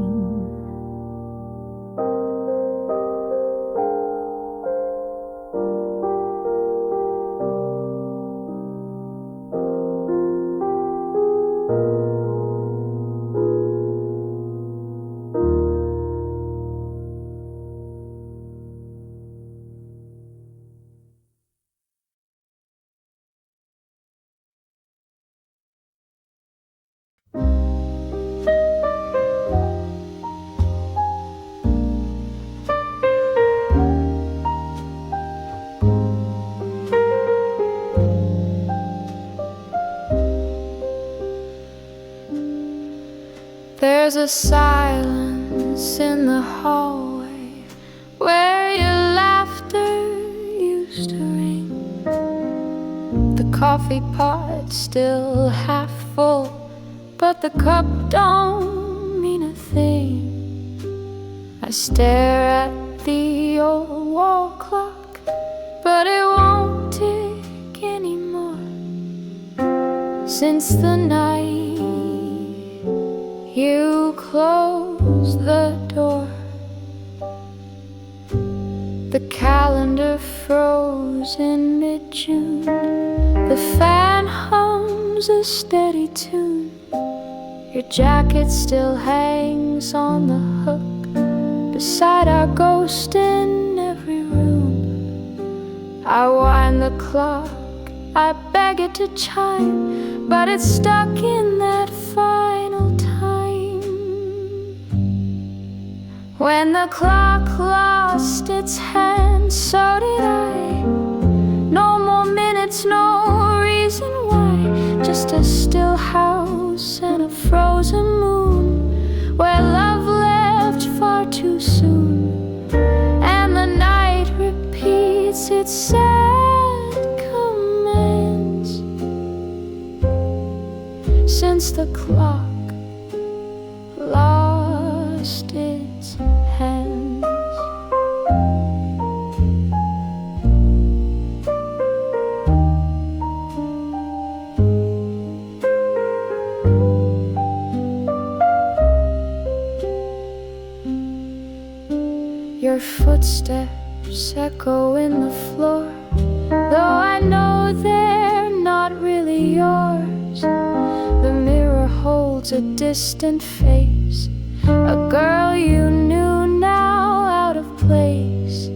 There's a silence in the hallway where your laughter used to ring. The coffee pot still half full, but the cup don't mean a thing. I stare at the old wall clock, but it won't tick anymore. Since the night you closed the door, the calendar froze in mid-June. The fan hums a steady tune. Your jacket still hangs on the hook beside our ghost in every room. I wind the clock, I beg it to chime, but it's stuck in that final time. When the clock lost its hand, so did I. No more minutes, no reason why. Just a still house and a frozen moon, where love left far too soon, and the night repeats its sad commands. Since the clock lost its hands. Your footsteps echo in the floor, though I know they're not really yours. The mirror holds a distant face, a girl you knew now out of place.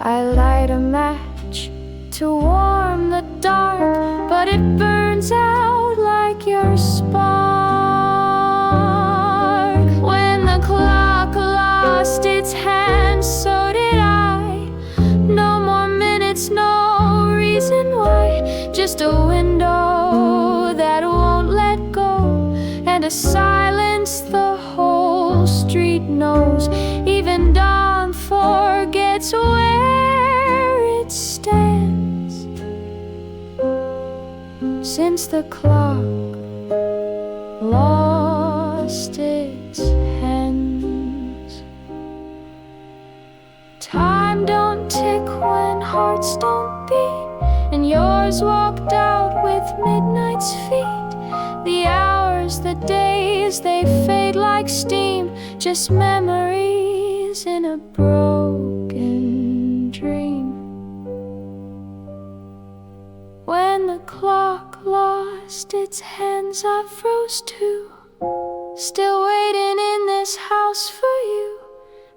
I light a match to warm the dark, but it burns out like your spark. When the clock lost its hand, so did I. No more minutes, no reason why. Just a window that won't let go, and a silence the whole street knows. Even dawn forgets where it stands. Since the clock lost its hands. Time don't tick when hearts don't beat, and yours walked out with midnight's feet. The hours, the days, they fade like steam, just memories in a broken dream. When the clock lost its hands, I froze too, still waiting in this house for you.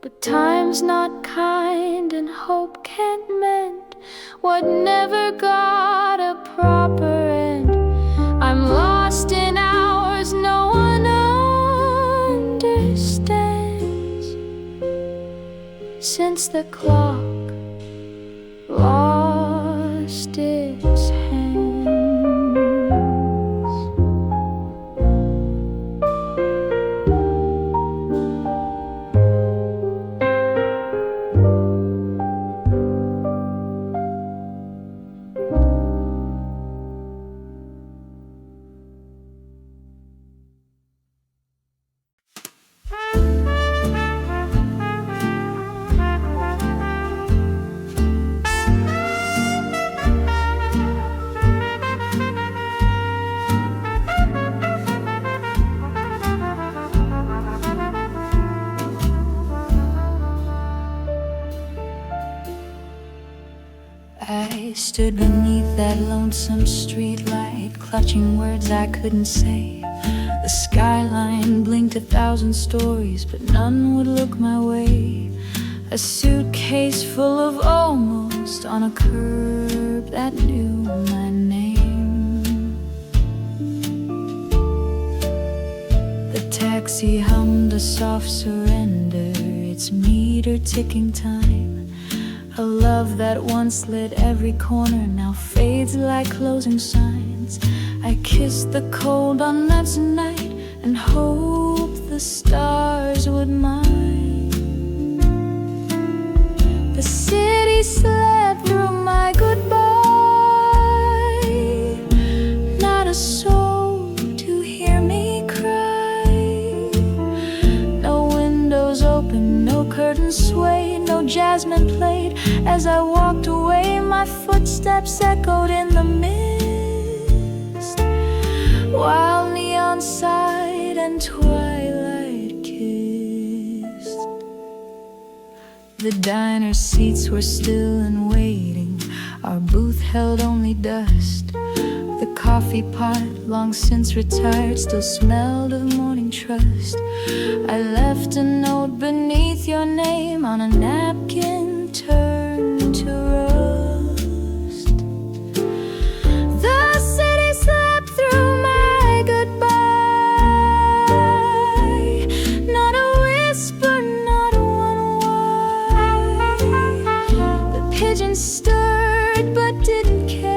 But time's not kind and hope can't mend what never got a proper end. I'm lost in hours no one understands. Since the clock lost its hands. I stood beneath that lonesome streetlight, clutching words I couldn't say. The skyline blinked 1,000 stories, but none would look my way. A suitcase full of almost on a curb that knew my name. The taxi hummed a soft surrender, its meter ticking time. A love that once lit every corner now fades like closing signs. I kissed the cold on that night and hoped the stars would mind. The city slept through my goodbye, not a soul to hear me cry. No windows open, no curtains swayed, no jasmine played. As I walked away, my footsteps echoed in the mist, while neon sighed and twilight kissed. The diner seats were still and waiting, our booth held only dust. The coffee pot, long since retired, still smelled of morning trust. I left a note beneath your name on a napkin turned to rust. The city slept through my goodbye, not a whisper, not one word. The pigeons stirred but didn't care.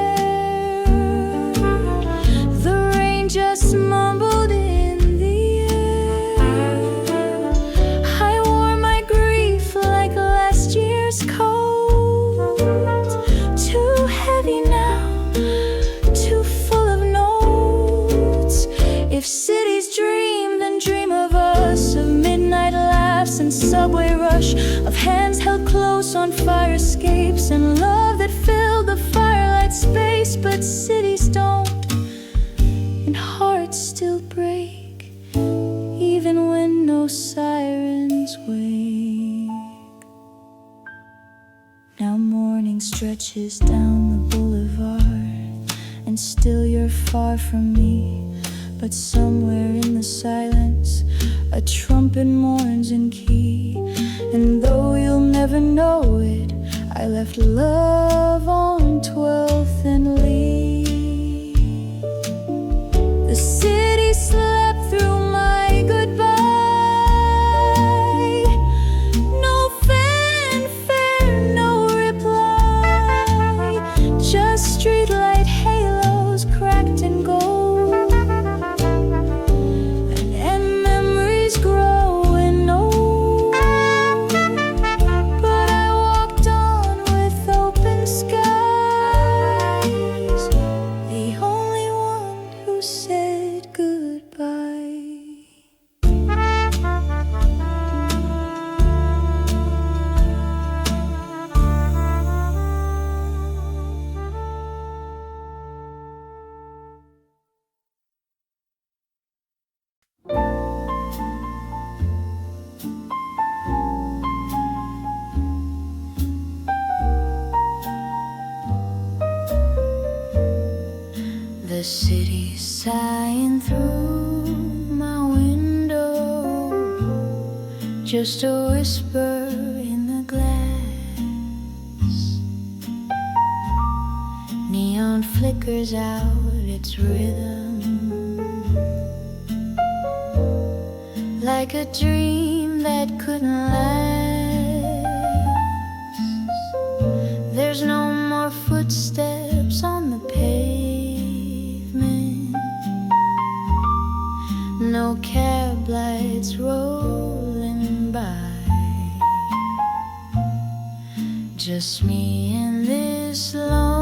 Just mumbled in the air. I wore my grief like last year's coat, too heavy now, too full of notes. If cities dream, then dream of us, of midnight laughs and subway rush, of hands held close on fire escapes and love that filled the firelight space. But cities don't, and hearts still break, even when no sirens wake. Now morning stretches down the boulevard, and still you're far from me. But somewhere in the silence, a trumpet mourns in key. And though you'll never know it, I left love on 12th and Lee. The city slept through my goodbye. No fanfare, no reply, just streetlight halos cracked in gold, and memories growing old. But I walked on with open skies, the only one who said goodbye. The city sighing through my window, just a whisper in the glass. Neon flickers out its rhythm, like a dream that couldn't last. There's no more footsteps on the pavement, no cab lights rolling by, just me and this lonesome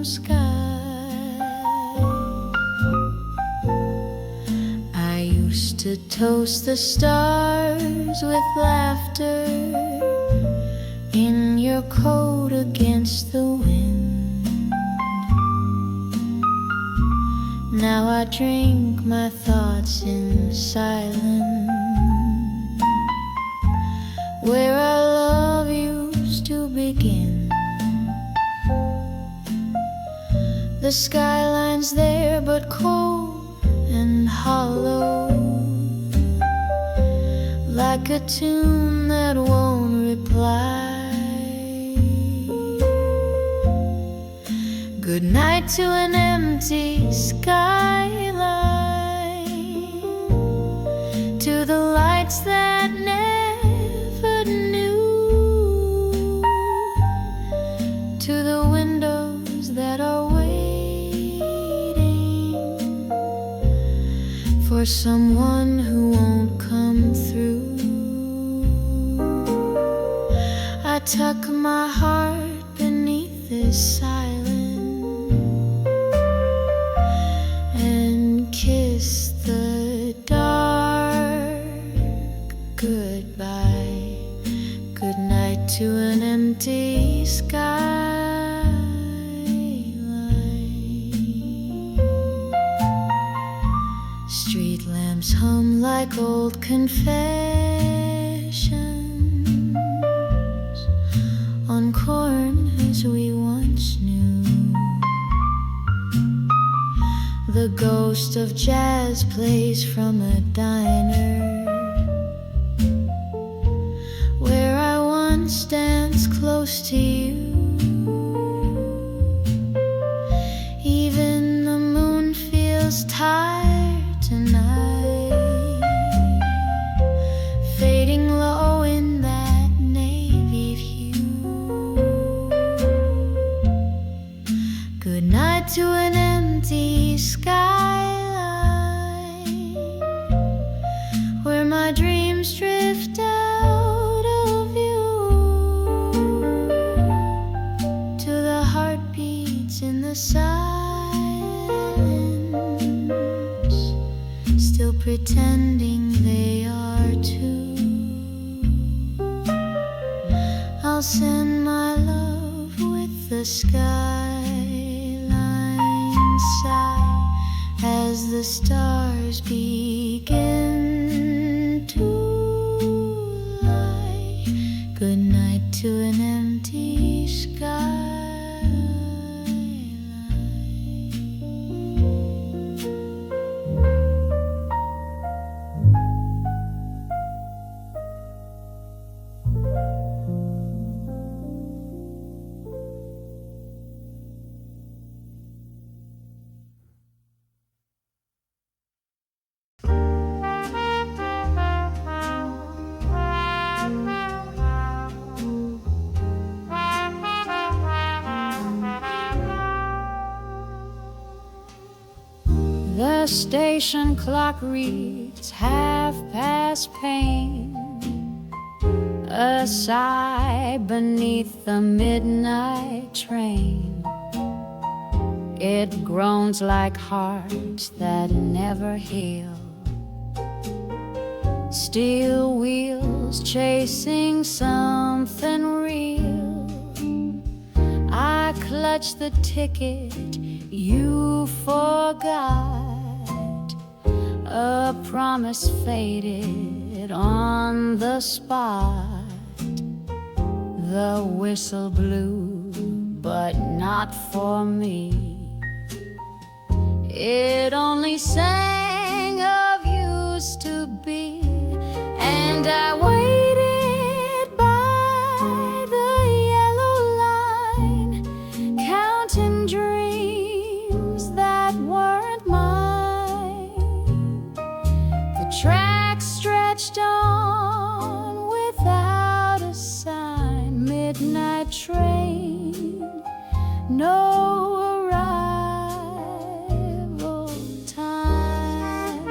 sky. I used to toast the stars with laughter in your coat against the wind. Now I drink my thoughts in silence, where our love used to begin. The skyline's there but cold and hollow, like a tune that won't reply. Good night to an empty skyline, to the lights that never knew, to the windows that are waiting for someone who won't come through. I tuck my heart beneath this silence and kiss the dark goodbye. Good night to an empty skyline. Street lamps hum like old confessions on corners we once knew. The ghost of jazz plays from a diner where I once danced close to you. Even the moon feels tired tonight, fading low in that navy hue. Good night to an empty skyline where my dreams drift out of view, to the heartbeats in the silence, still pretending they are too. I'll send my love with the skyline sigh as the stars begin to lie. Good night to an empty skyline. The station clock reads pain. A sigh beneath the midnight train. It groans like hearts that never heal. Steel wheels chasing something real. I clutch the ticket you forgot. A promise faded on the spot. The whistle blew, but not for me. It only sang of used to be, and I waited by the yellow line, counting dreams that weren't mine. The track stretched on without a sign. Midnight train, no arrival time.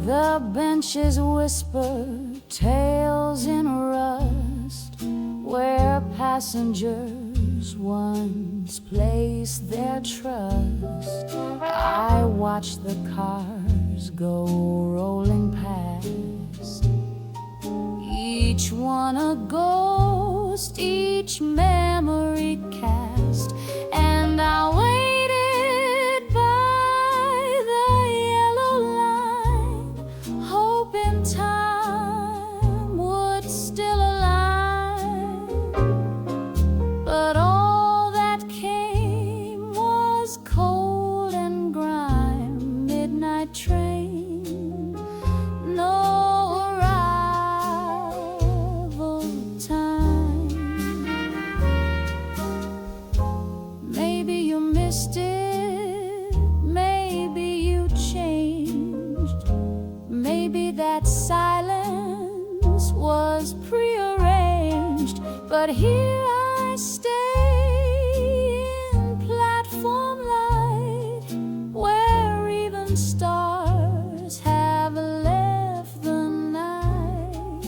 The benches whisper tales in rust, where passengers once placed their trust. I watch the cars go rolling past, each one a ghost, each memory cast, and I waited by the yellow line, hoping time would still align. But all that came was cold and grime. Midnight train, no arrival time. Maybe you missed it, maybe you changed, maybe that silence was prearranged. But here I stay in platform light, where even stars have left the night.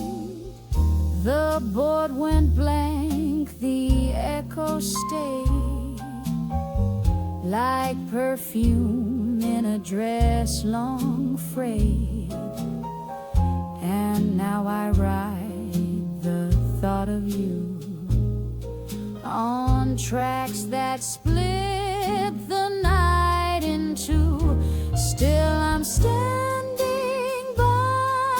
The board went blank, the echo stayed, like perfume in a dress long frayed. And now I ride the thought of you on tracks that split the night in two. Still I'm standing by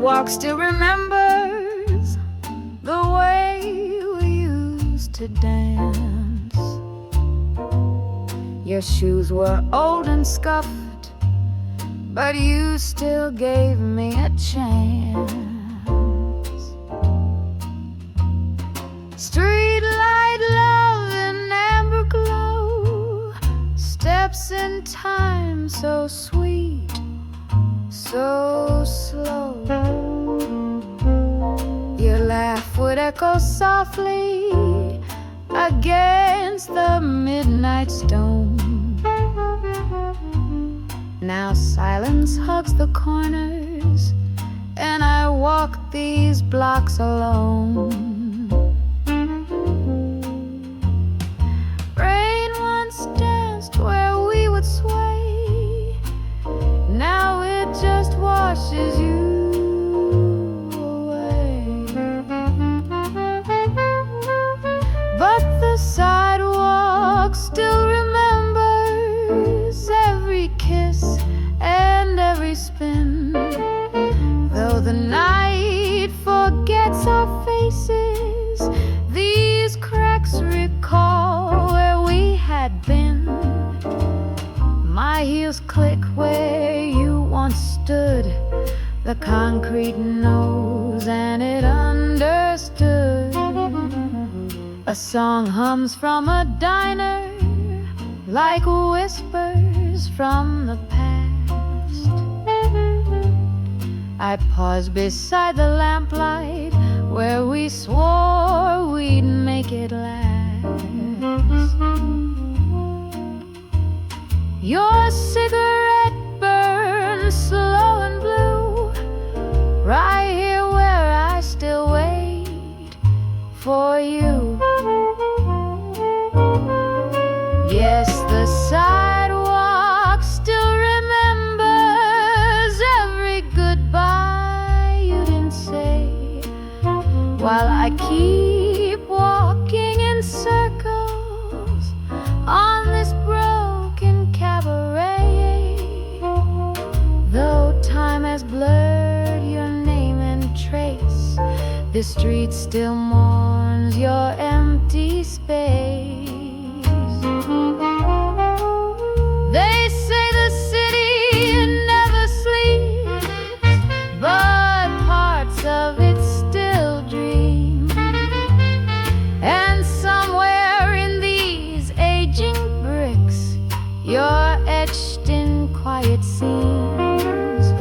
sidewalk still remembers the way we used to dance. Your shoes were old and scuffed, but you still gave me a chance. Streetlight love in amber glow, steps in time so sweet, so slow. Your laugh would echo softly against the midnight stone. Now silence hugs the corners, and I walk these blocks alone. Rain once danced where we would sway, now it just washes you away. But the sidewalk still remembers every kiss and every spin. Though the night forgets our faces, these cracks recall where we had been. My heels click where you once stood. The concrete knows and it understood. A song hums from a diner like whispers from the past. I pause beside the lamplight where we swore we'd make it last. Your cigarette burns slow and blue, right here where I still wait for you. Yes, the sidewalk still remembers every goodbye you didn't say, while I keep walking in circles on this broken cabaret. Though time has blurred your name and trace, the street still mourns your empty space. They say the city never sleeps, but parts of it still dream. And somewhere in these aging bricks, you're etched in quiet scenes.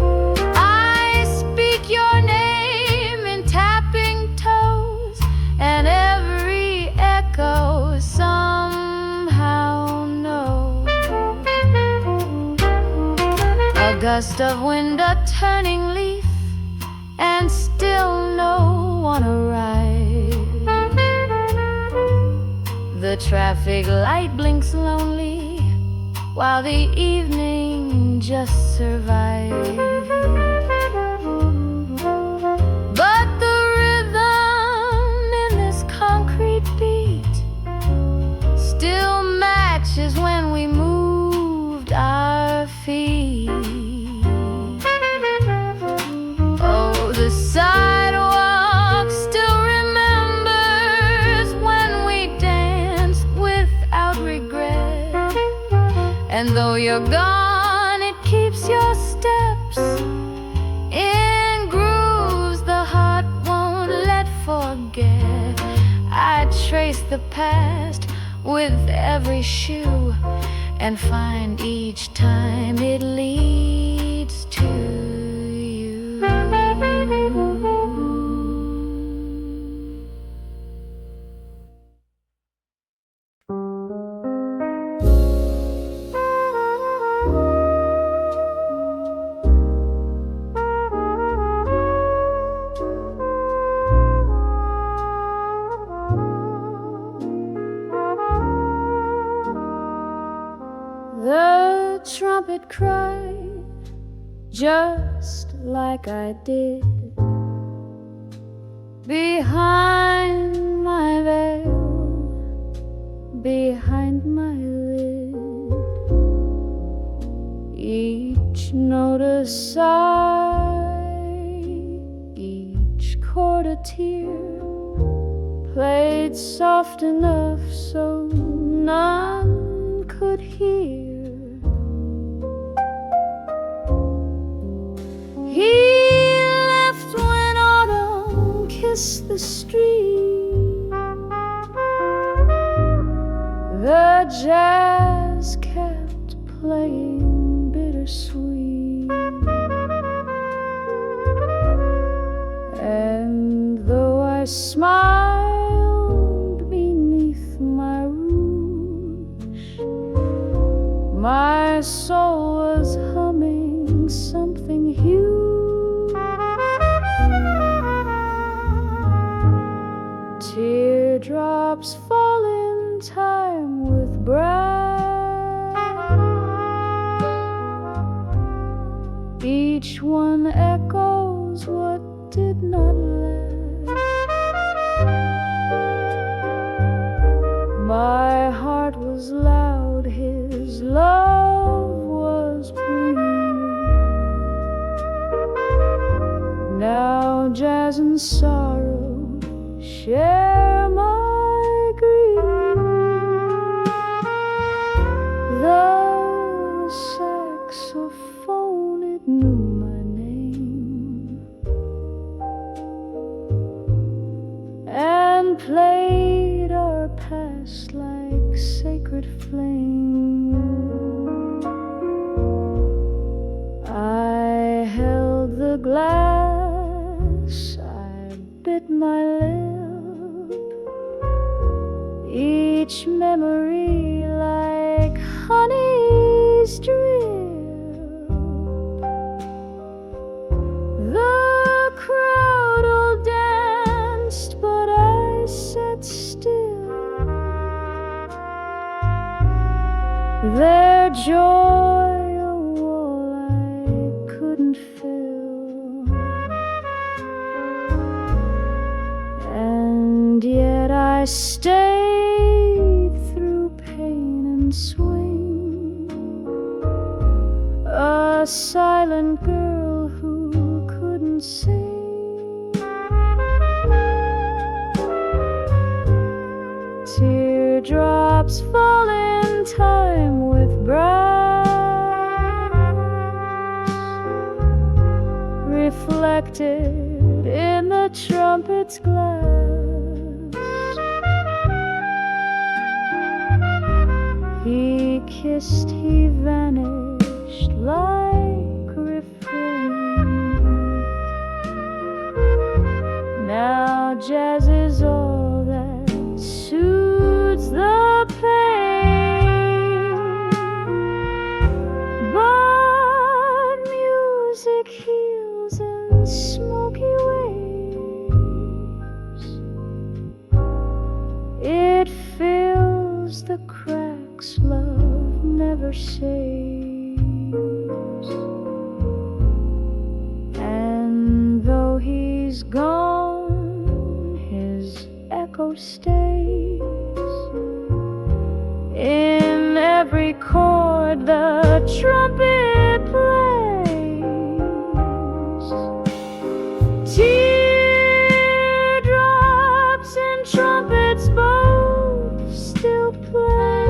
I speak your name in tapping toes, and every echo somehow knows. A gust of wind, a turning leaf, and still no one arrives. The traffic light blinks lonely while the evening just survives. But the rhythm in this concrete beat still matches when we moved our feet. Oh, the sidewalk still remembers when we danced without regret. And though you're gone, it keeps your steps in grooves the heart won't let forget. I trace the past with every shoe and find each time it leads to you. The trumpet cried just like I did behind my veil, behind my lid. Each note a sigh, played soft enough so none could hear. He left when autumn kissed the street. The jazz kept playing bittersweet, and though I smiled beneath my rouge, my soul was humming something huge. Teardrops fall in time with breath, each one echoes what did not last. My heart was loud, his love was brief. Now jazz and sorrow share my grief. The saxophone, it knew my name and played our past like sacred flame. I held the glass, I bit my lip, each memory like honey's drip. The crowd all danced, but I sat still. Their joy a wall I couldn't fill, and yet I stayed through pain and swing, a silent girl who couldn't sing. Teardrops fall in time with brass, reflected in the trumpet's glass. He kissed, he vanished like refrain. Now jazz is all that soothes the pain, but music heals in smoky waves. It fills the cracks love never saves, and though he's gone, his echo stays in every chord the trumpet plays. Teardrops and trumpets both still play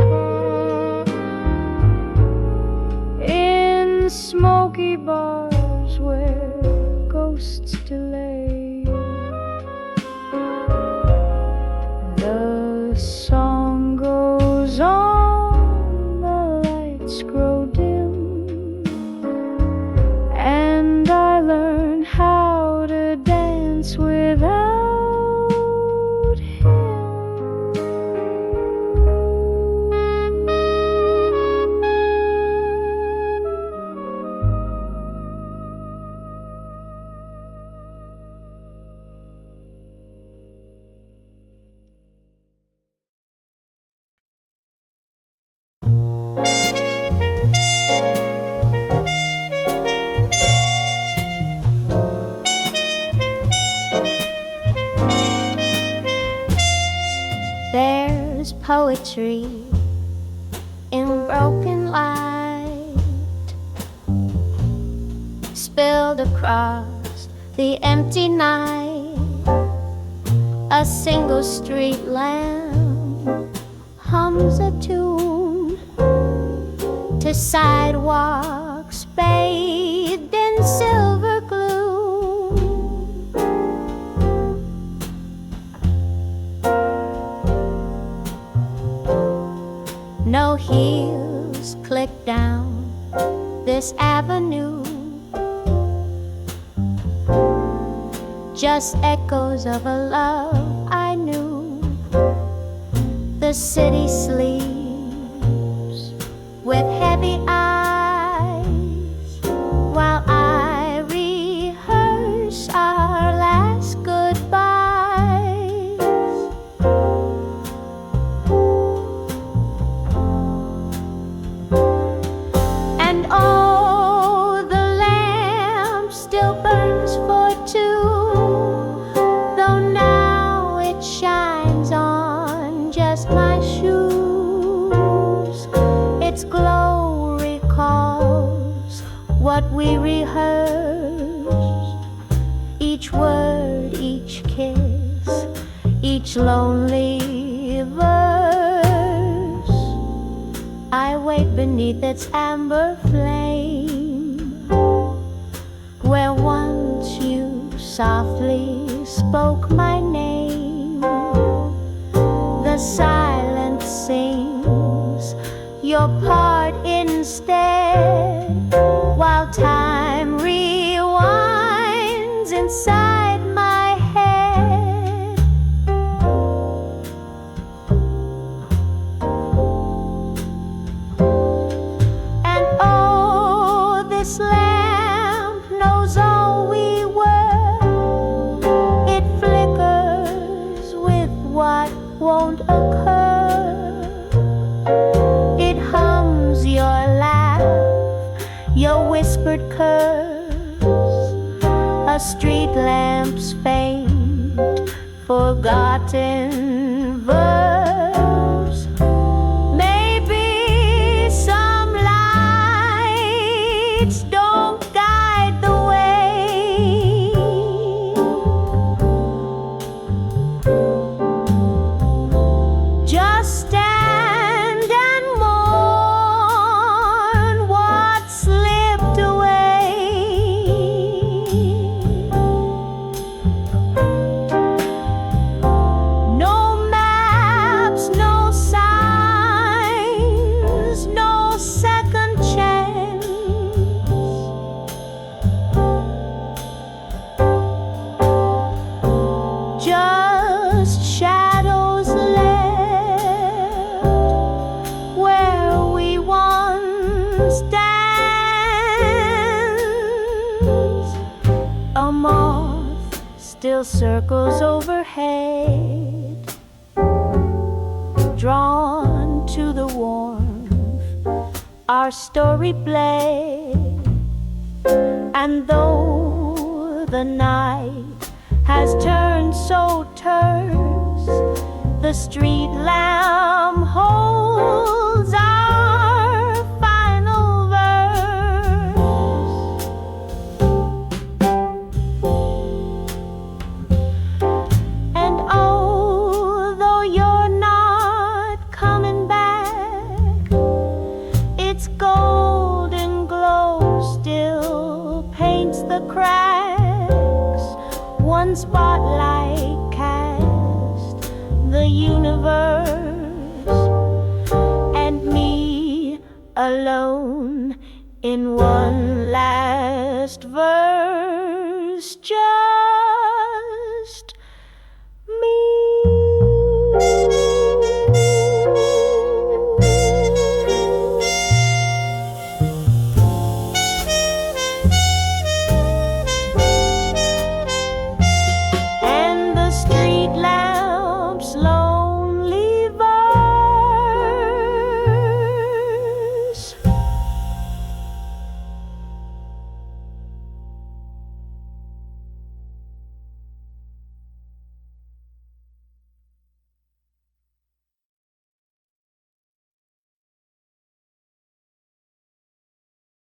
in smoky bars where ghosts delay. The song goes on, the lights grow dim, and I learn how to dance without him. There's poetry in broken light, spilled across the empty night. A single street lamp hums a tune to sidewalks bathed in silver gloom. No heels click down this avenue, just echoes of a love I knew. The city sleeps with heavy eyes while I rehearse our last goodbyes. And oh, the lamp still burns for two, though now it shines on just my shoes. Its glow recalls what we rehearsed, each word, each kiss, each lonely verse. I wait beneath its amber flame, where once you softly spoke my name. The silence sings your part instead, while time rewinds inside my head. And oh, this lamp knows all we were. It flickers with what won't occur. It hums your laugh, your whispered curse, a street lamp's faint, forgotten verse. Maybe some lights don't guide the way, just stand and mourn what slipped away. No maps, no signs, no second chance. Just shadows left where we once danced. A moth still circles overhead, drawn to the warmth our story bled. And though the night has turned so terse, the street lamp holds our final verse. And oh, though you're not coming back, its golden glow still paints the cracks. One spotlight cast the universe, and me alone in one last verse. Just